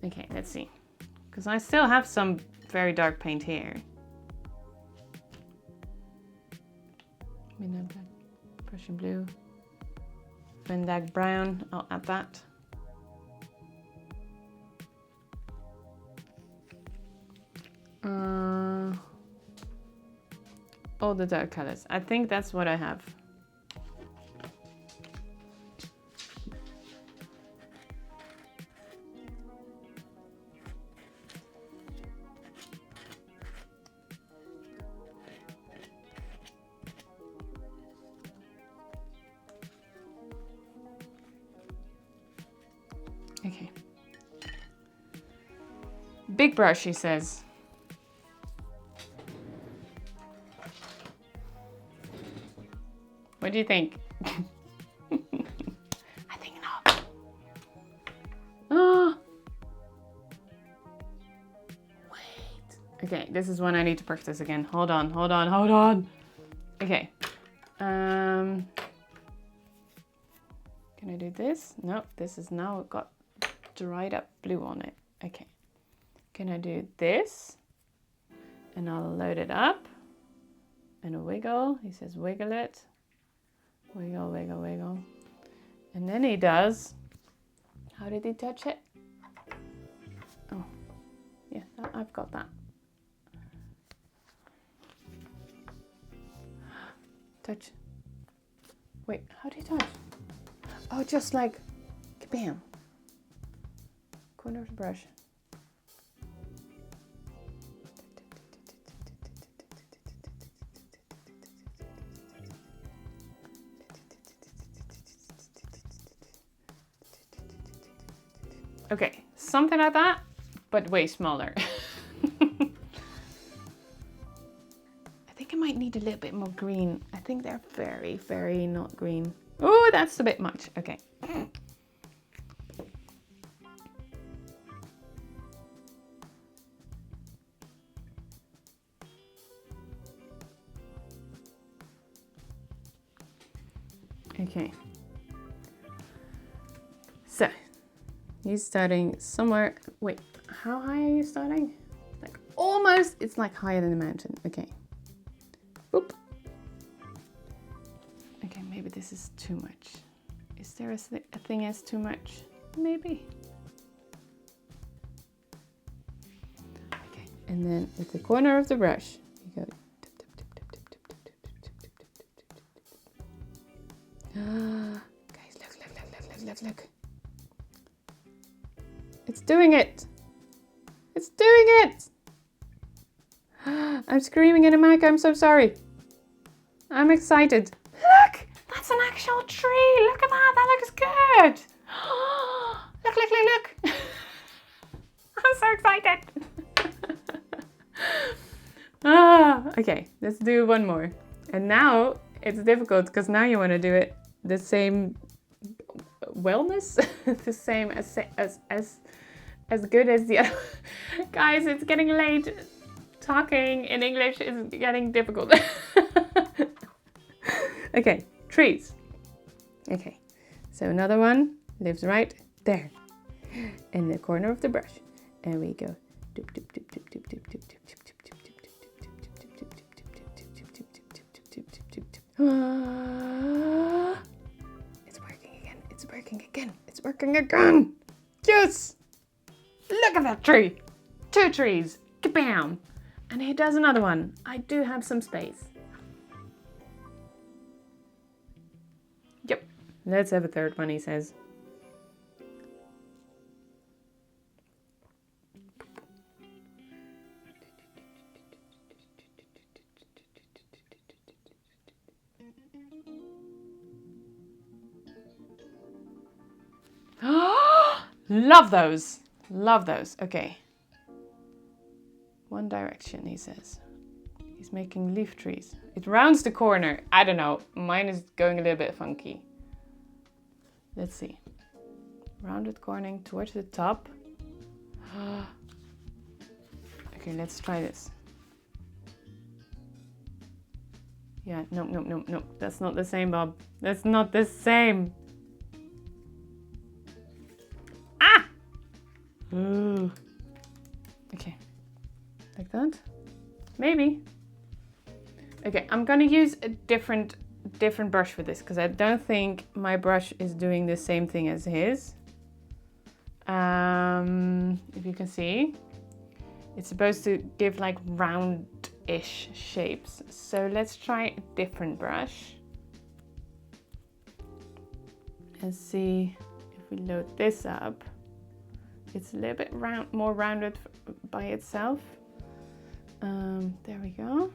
Okay, let's see. Because I still have some very dark paint here. Midnight black, Prussian blue, Vendag brown, I'll add that. All the dark colors. I think that's what I have. Okay. Big brush, he says. What do you think? I think not. Oh. Wait. Okay, this is when I need to practice again. Hold on. Okay. Can I do this? No, this is now got dried up blue on it. Okay. Can I do this? And I'll load it up. And a wiggle. He says wiggle it. Wiggle, wiggle, wiggle. And then he does. How did he touch it? Oh, yeah, I've got that. Touch. Wait, how do you touch? Oh, just like, bam. Corner of the brush. Okay, something like that, but way smaller. I think I might need a little bit more green. I think they're very, very not green. Oh, that's a bit much. Okay. Okay. So, he's starting somewhere. Wait, how high are you starting? Like almost, it's like higher than the mountain. Okay. Boop. Okay, maybe this is too much. Is there a thing as too much? Maybe. Okay, and then with the corner of the brush, you go tip, tip, tip, tip, tip, tip, tip, tip, tip, tip, tip, tip, tip, tip. Guys, look. It's doing it. It's doing it. I'm screaming in a mic. I'm so sorry. I'm excited. Look, that's an actual tree. Look at that. That looks good. Look. I'm so excited. Okay, let's do one more. And now it's difficult because now you want to do it the same wellness, the same as good as the other. Guys, it's getting late. Talking in English is getting difficult. Okay, trees. Okay, so another one lives right there in the corner of the brush. And we go. It's working again. Yes! Look at that tree. 2 trees. Kabam! And he does another one. I do have some space. Yep. Let's have a third one, he says. Love those. Love those. Okay. One direction, he says. He's making leaf trees. It rounds the corner. I don't know. Mine is going a little bit funky. Let's see. Rounded cornering towards the top. Okay, let's try this. Yeah, no. That's not the same, Bob. That's not the same. Ah! Ooh. Okay. Like that? Maybe. Okay, I'm gonna use a different brush for this because I don't think my brush is doing the same thing as his. If you can see, it's supposed to give like round-ish shapes. So let's try a different brush and see if we load this up. It's a little bit more rounded by itself. There we go.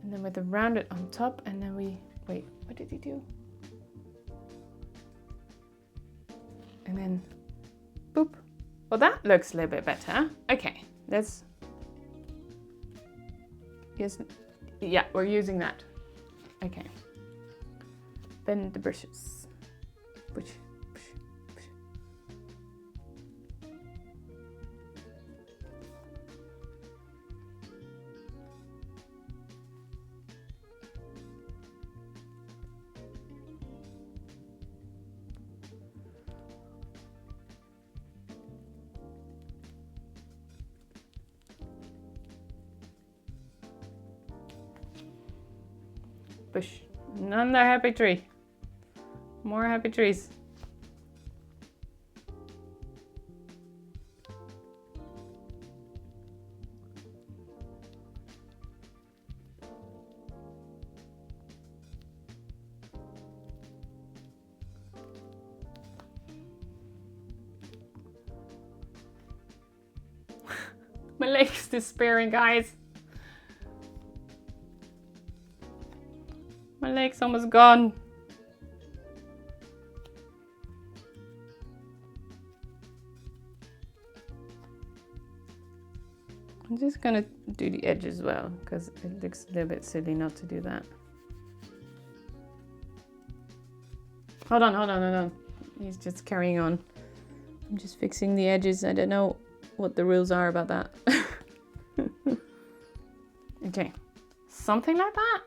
And then with the rounded on top, and then wait, what did he do? And then, boop. Well, that looks a little bit better. Okay, let's, yes, yeah, we're using that. Okay. Then the brushes. Push. Push. Another happy tree. More happy trees. My leg's despairing, guys. My leg's almost gone. I'm just gonna do the edge as well, because it looks a little bit silly not to do that. Hold on. He's just carrying on. I'm just fixing the edges. I don't know what the rules are about that. Okay, something like that.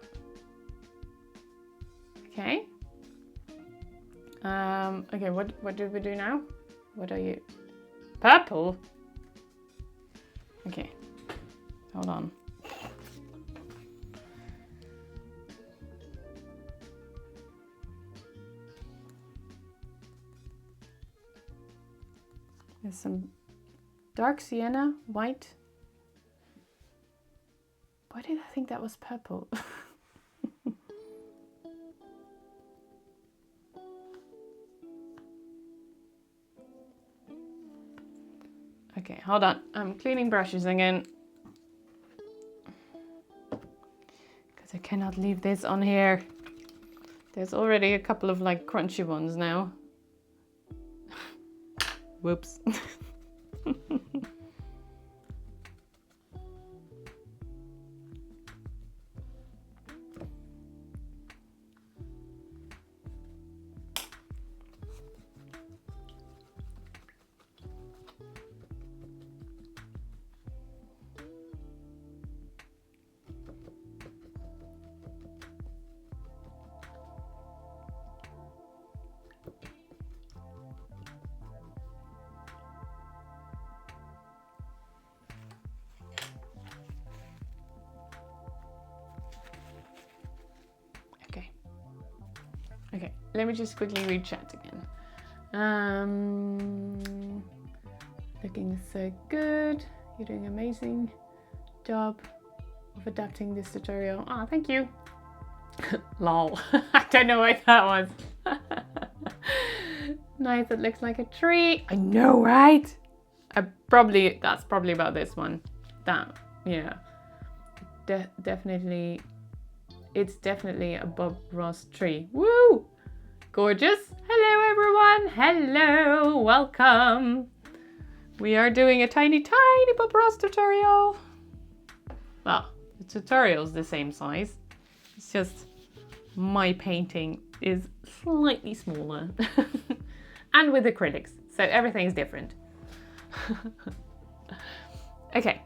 Okay. Okay, what do we do now? What are you? Purple? Okay, hold on. There's some dark sienna, white. Why did I think that was purple? Okay, hold on. I'm cleaning brushes again. Because I cannot leave this on here. There's already a couple of like crunchy ones now. Whoops. Okay, let me just quickly read chat again. Looking so good. You're doing amazing job of adapting this tutorial. Ah, thank you. Lol. I don't know what that was. Nice, it looks like a tree. I know, right? That's probably about this one. That, yeah. Definitely. It's definitely a Bob Ross tree. Woo! Gorgeous. Hello, everyone. Hello. Welcome. We are doing a tiny, tiny Bob Ross tutorial. Well, the tutorial's the same size. It's just my painting is slightly smaller. And with acrylics. So everything's different. Okay.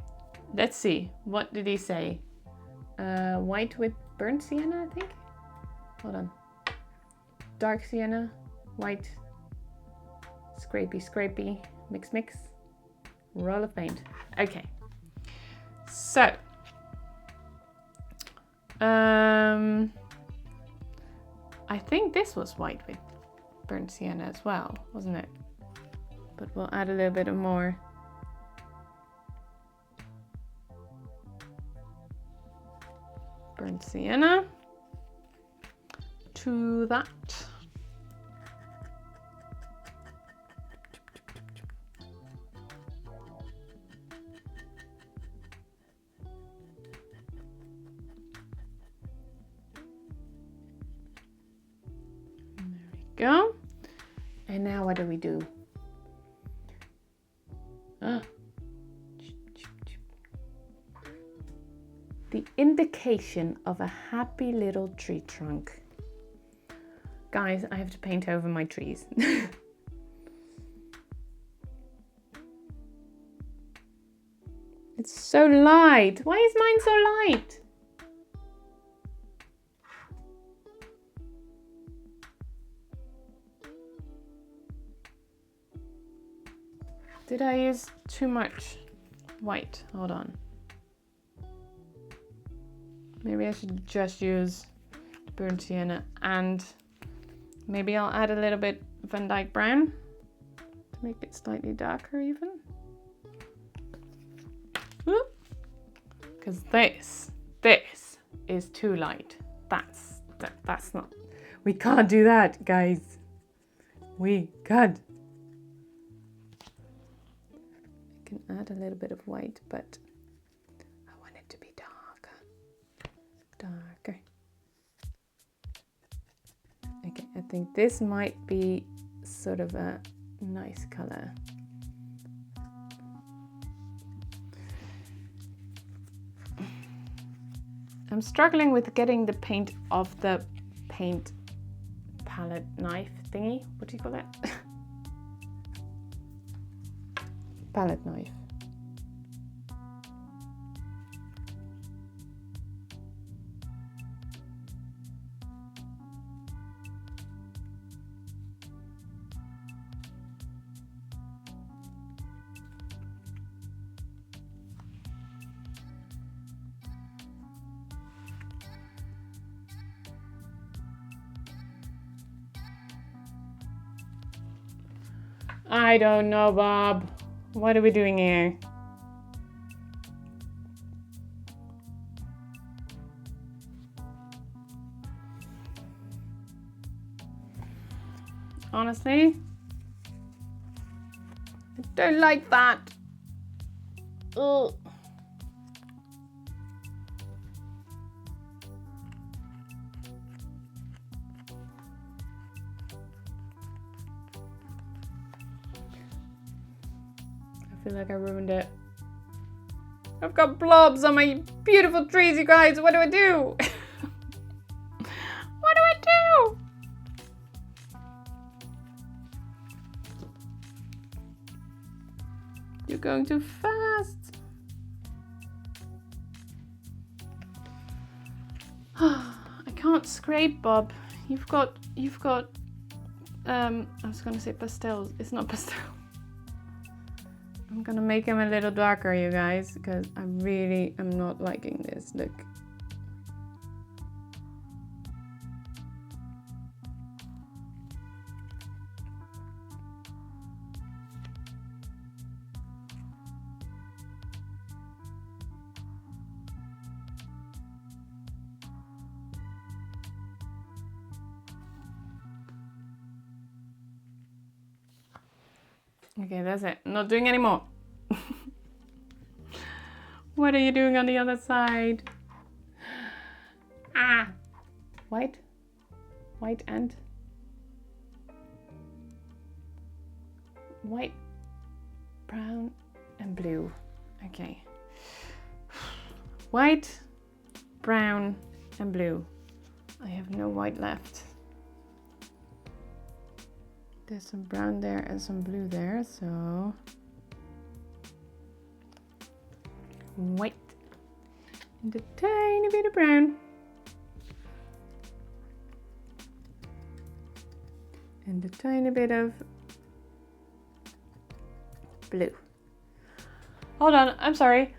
Let's see. What did he say? White with burnt sienna, I think. Hold on. Dark sienna, white, scrapey, mix, roll of paint. Okay. So, I think this was white with burnt sienna as well, wasn't it? But we'll add a little bit of more. Burnt sienna to that. There we go. And now what do we do? The indication of a happy little tree trunk. Guys, I have to paint over my trees. It's so light. Why is mine so light? Did I use too much white? Hold on. Maybe I should just use burnt sienna and maybe I'll add a little bit Van Dyke brown to make it slightly darker even. Because this is too light. That's not, we can't do that, guys. We can't. I can add a little bit of white, but I want it to be darker. Okay, I think this might be sort of a nice color. I'm struggling with getting the paint off the paint palette knife thingy. What do you call that? Palette knife. I don't know, Bob. What are we doing here? Honestly, I don't like that. Ugh. I feel like I ruined it. I've got blobs on my beautiful trees, you guys. What do I do? What do I do? You're going too fast. I can't scrape, Bob. You've got I was gonna say pastels. It's not pastel. I'm gonna make him a little darker, you guys, because I really am not liking this. Look. Okay, that's it. I'm not doing any more. What are you doing on the other side? Ah! White? White and? White, brown, and blue. Okay. White, brown, and blue. I have no white left. There's some brown there and some blue there, so white and a tiny bit of brown and a tiny bit of blue. Hold on, I'm sorry.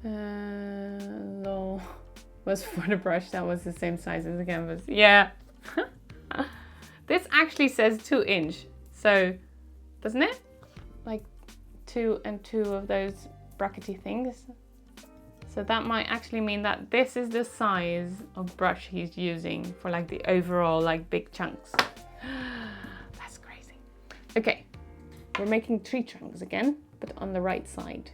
Lol. Was for the brush, that was the same size as the canvas. Yeah. This actually says 2-inch, so doesn't it? Like 2 and 2 of those brackety things. So that might actually mean that this is the size of brush he's using for like the overall like big chunks. That's crazy. Okay, we're making tree trunks again, but on the right side.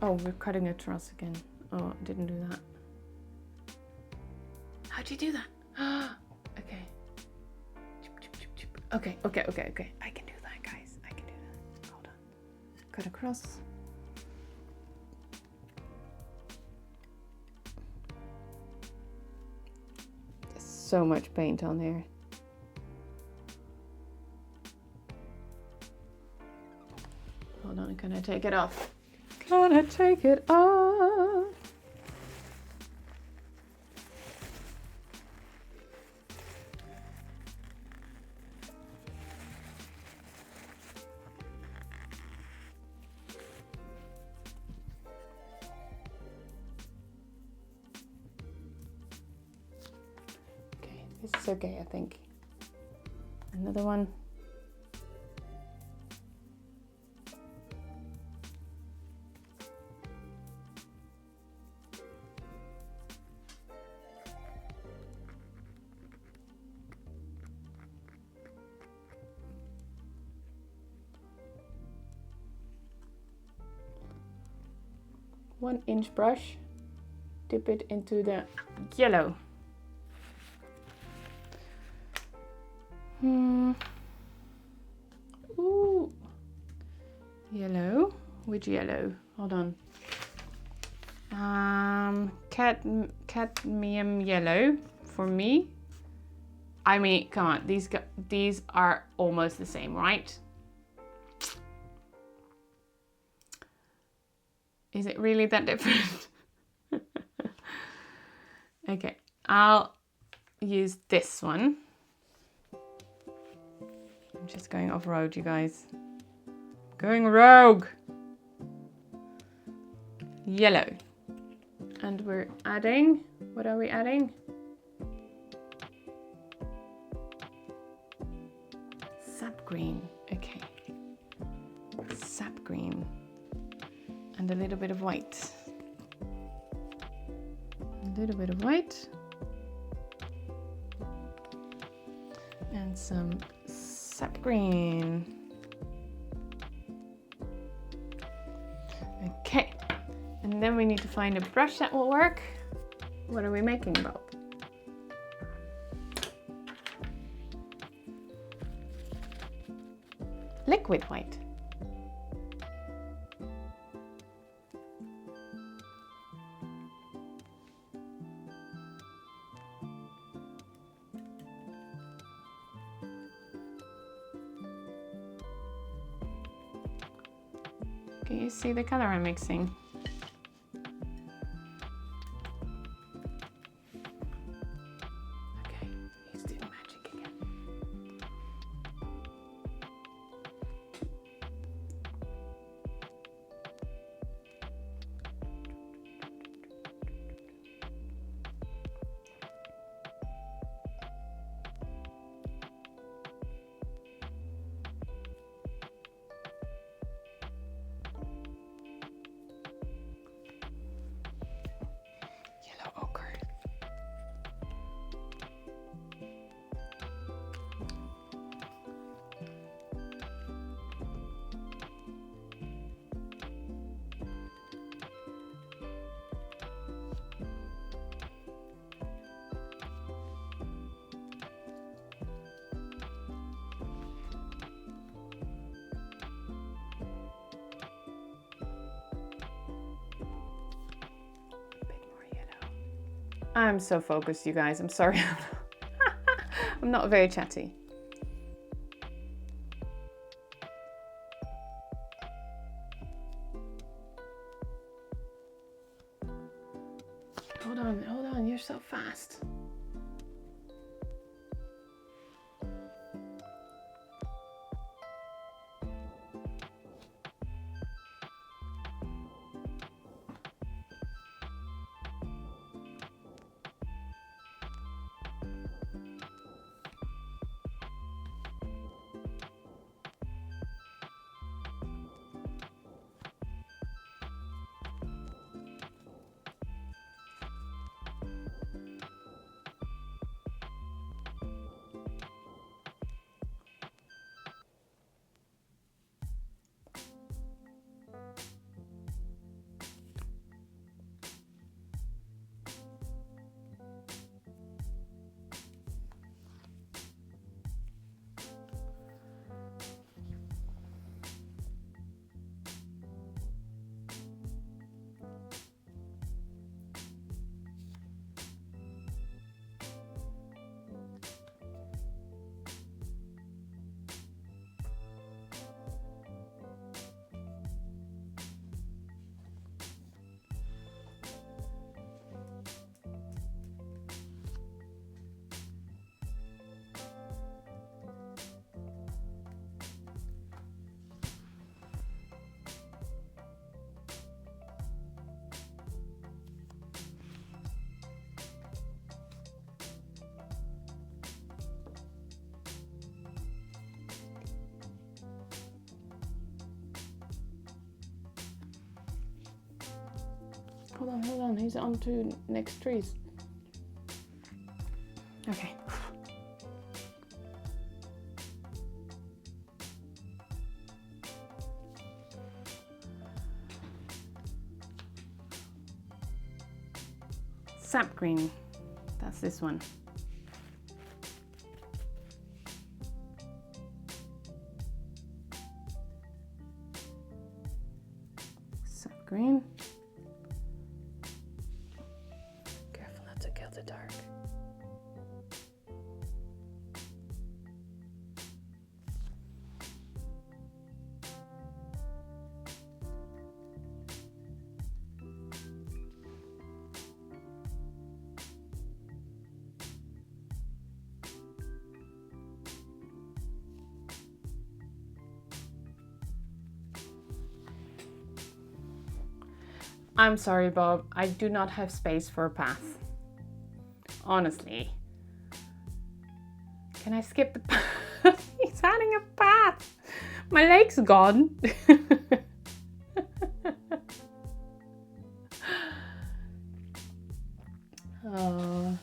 Oh, we're cutting a truss again. Oh, I didn't do that. How'd you do that? Okay. Okay. I can do that, guys. I can do that. Hold on. Cut across. There's so much paint on there. Hold on, can I take it off? Can I take it off? Okay, this is okay, I think. Another one. One-inch brush, dip it into the yellow. Ooh. Yellow. Which yellow? Hold on. Cadmium yellow for me. I mean, come on, these are almost the same, right? Is it really that different? Okay, I'll use this one. I'm just going off-road, you guys. Going rogue. Yellow. And we're adding What are we adding? Sap green. Okay. Sap green. And a little bit of white. A little bit of white. And some sap green. Okay. And then we need to find a brush that will work. What are we making, Bob? Liquid white. Can you see the color I'm mixing? Okay, he's doing magic again. Ochre. I'm so focused, you guys. I'm sorry. I'm not very chatty. Hold on, you're so fast. Hold on, he's on to next trees. Okay. Sap green, that's this one. Sap green. Careful not to kill the dark. I'm sorry, Bob. I do not have space for a path. honestly. Can I skip the path? He's adding a path. My leg's gone. Oh.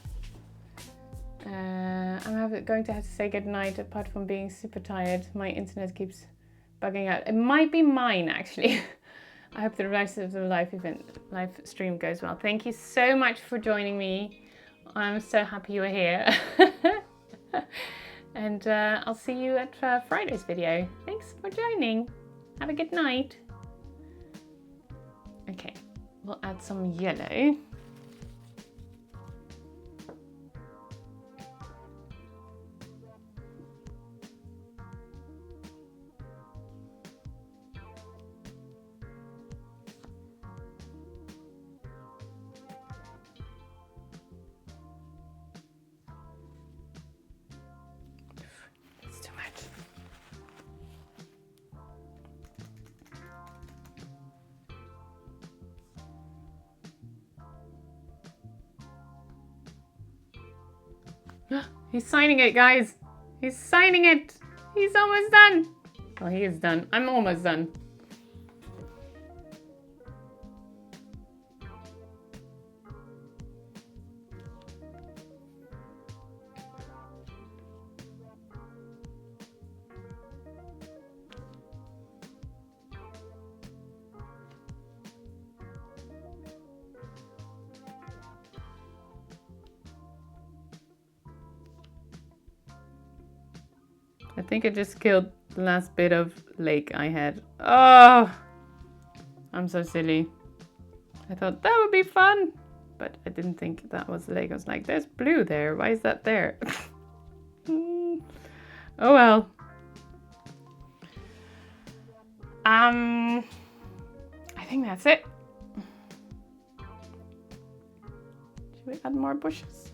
I'm going to have to say goodnight. Apart from being super tired, my internet keeps bugging out. It might be mine, actually. I hope the rest of the live stream goes well. Thank you so much for joining me. I'm so happy you were here. And I'll see you at Friday's video. Thanks for joining. Have a good night. Okay, we'll add some yellow. He's signing it, guys. He's signing it. He's almost done. Well, he is done. I'm almost done. I think I just killed the last bit of lake I had. Oh, I'm so silly. I thought that would be fun, but I didn't think that was the lake. I was like, there's blue there. Why is that there? Oh well. I think that's it. Should we add more bushes?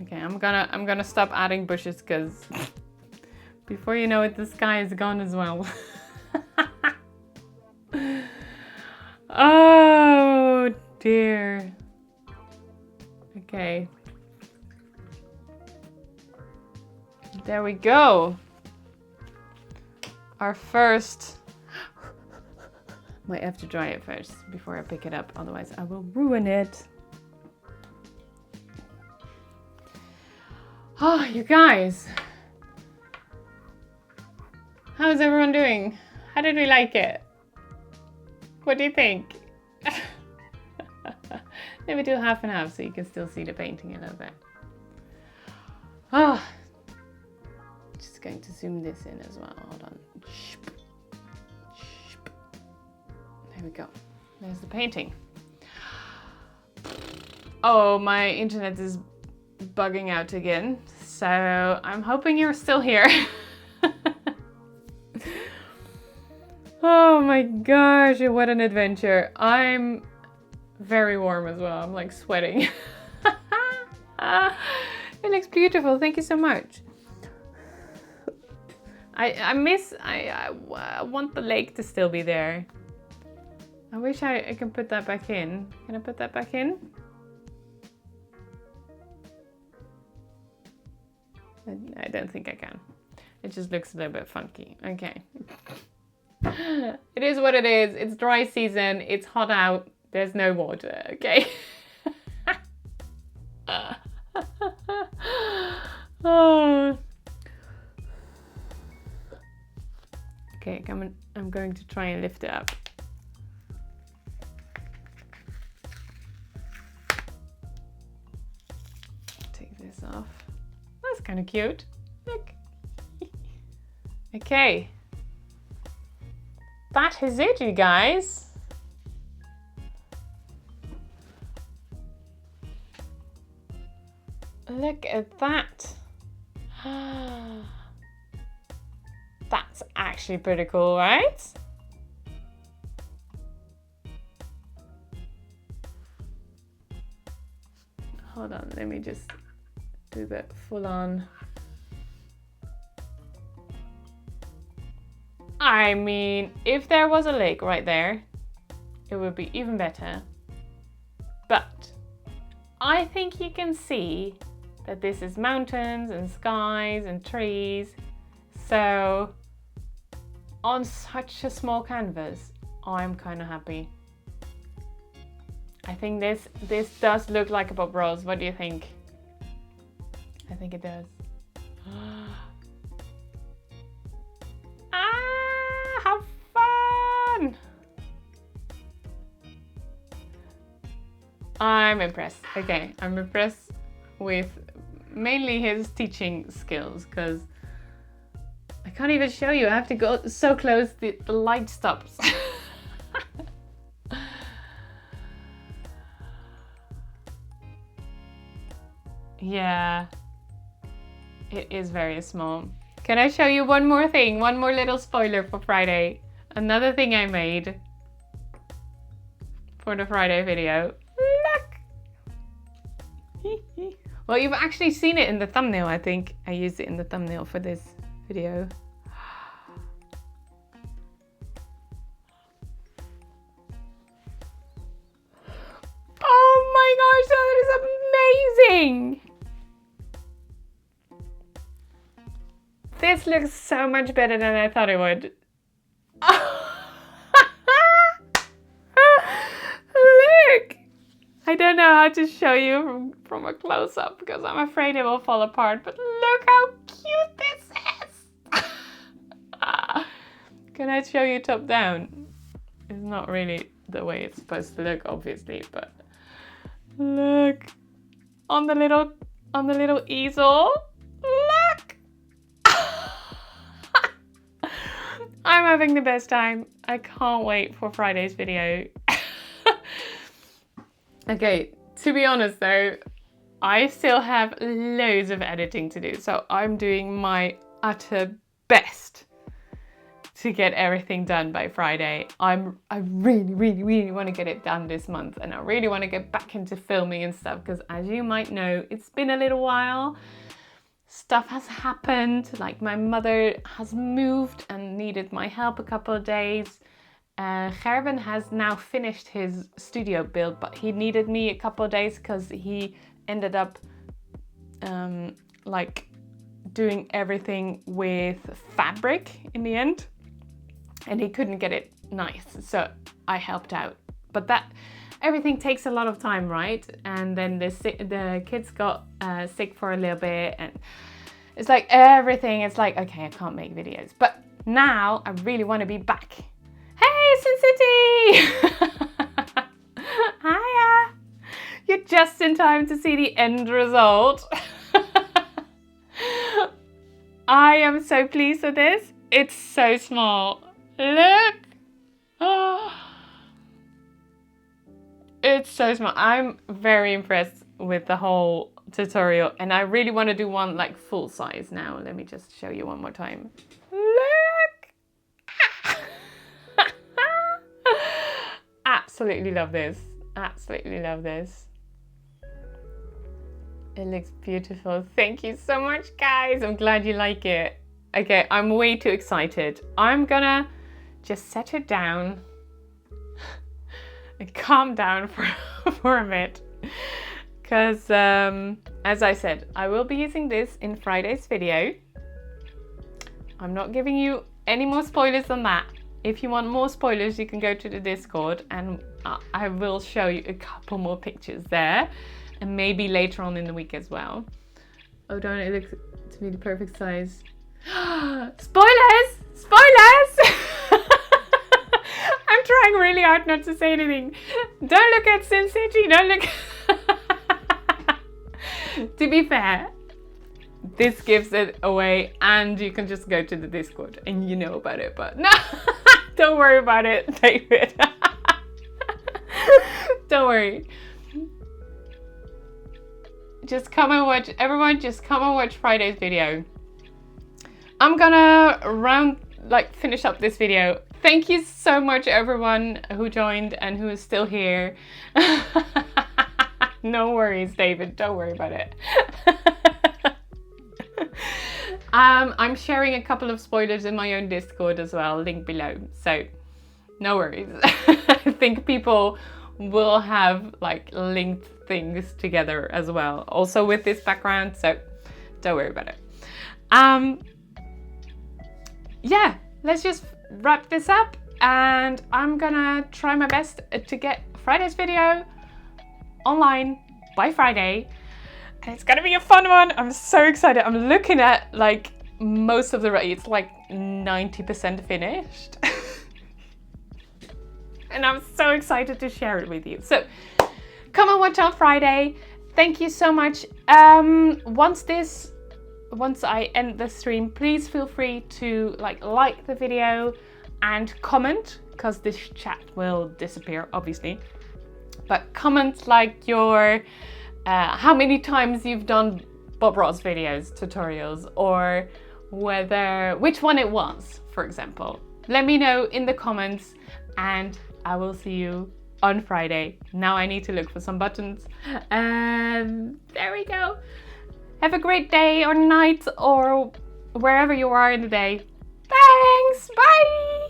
Okay, I'm gonna stop adding bushes because before you know it, the sky is gone as well. Oh dear. Okay. There we go. Our first. Might have to dry it first before I pick it up, otherwise I will ruin it. Oh, you guys. How's everyone doing? How did we like it? What do you think? Maybe do half and half so you can still see the painting a little bit. Oh, just going to zoom this in as well. Hold on. There we go. There's the painting. Oh, my internet is bugging out again, so I'm hoping you're still here. Oh my gosh, what an adventure. I'm very warm as well. I'm like sweating. It looks beautiful. Thank you so much. I want the lake to still be there. I wish I can put that back in. Can I put that back in? I don't think I can. It just looks a little bit funky. Okay. It is what it is. It's dry season. It's hot out. There's no water. Okay. Oh. Okay, I'm going to try and lift it up. Take this off. That's kind of cute. Look. Okay. That is it, you guys. Look at that. That's actually pretty cool, right? Hold on, let me just do the full on. I I mean, if there was a lake right there, it would be even better. But I think you can see that this is mountains and skies and trees. So on such a small canvas, I'm kind of happy. I think this does look like a Bob Ross. What do you think? I think it does. Ah, how fun! I'm impressed. Okay, I'm impressed with mainly his teaching skills, because I can't even show you. I have to go so close the light stops. Yeah, it is very small. Can I show you one more thing? One more little spoiler for Friday. Another thing I made for the Friday video. Look! Well, you've actually seen it in the thumbnail, I think. I used it in the thumbnail for this video. Oh my gosh, that is amazing! This looks so much better than I thought it would. Look! I don't know how to show you from a close-up because I'm afraid it will fall apart, but look how cute this is! Can I show you top down? It's not really the way it's supposed to look, obviously, but look! On the little easel. Look! I'm having the best time. I can't wait for Friday's video. Okay, to be honest though, I still have loads of editing to do. So I'm doing my utter best to get everything done by Friday. I really want to get it done this month, and I really want to get back into filming and stuff, because as you might know, it's been a little while. Stuff has happened, like my mother has moved and needed my help a couple of days. Gerben has now finished his studio build, but he needed me a couple of days because he ended up like doing everything with fabric in the end, and he couldn't get it nice, so I helped out. But that everything takes a lot of time, right? And then the kids got sick for a little bit, and it's like everything, it's like, okay, I can't make videos. But now I really want to be back. Hey, Sin City! Hiya! You're just in time to see the end result. I am so pleased with this. It's so small. Look! Oh. It's so small. I'm very impressed with the whole tutorial, and I really want to do one like full size now. Let me just show you one more time. Look! Absolutely love this. Absolutely love this. It looks beautiful. Thank you so much, guys. I'm glad you like it. Okay, I'm way too excited. I'm gonna just set it down and calm down for a bit. Because, as I said, I will be using this in Friday's video. I'm not giving you any more spoilers than that. If you want more spoilers, you can go to the Discord, and I will show you a couple more pictures there, and maybe later on in the week as well. Oh, don't it look to be the perfect size? Spoilers! Spoilers! I'm trying really hard not to say anything. Don't look at Sin City, don't look. To be fair, this gives it away, and you can just go to the Discord and you know about it, but no, don't worry about it, David. Don't worry. Just come and watch, everyone, just come and watch Friday's video. I'm gonna finish up this video. Thank you so much, everyone who joined and who is still here. No worries, David, don't worry about it. I'm sharing a couple of spoilers in my own Discord as well, link below. So no worries. I think people will have like linked things together as well, also with this background, so don't worry about it. Yeah, let's just wrap this up, and I'm gonna try my best to get Friday's video online by Friday, and it's gonna be a fun one. I'm so excited. I'm looking at like most of the, it's like 90% finished. And I'm so excited to share it with you. So come and watch on Friday. Thank you so much. Once I end the stream, please feel free to like the video and comment, because this chat will disappear obviously. But comment like your how many times you've done Bob Ross videos, tutorials, or which one it was, for example. Let me know in the comments, and I will see you on Friday. Now I need to look for some buttons. There we go. Have a great day or night or wherever you are in the day. Thanks. Bye.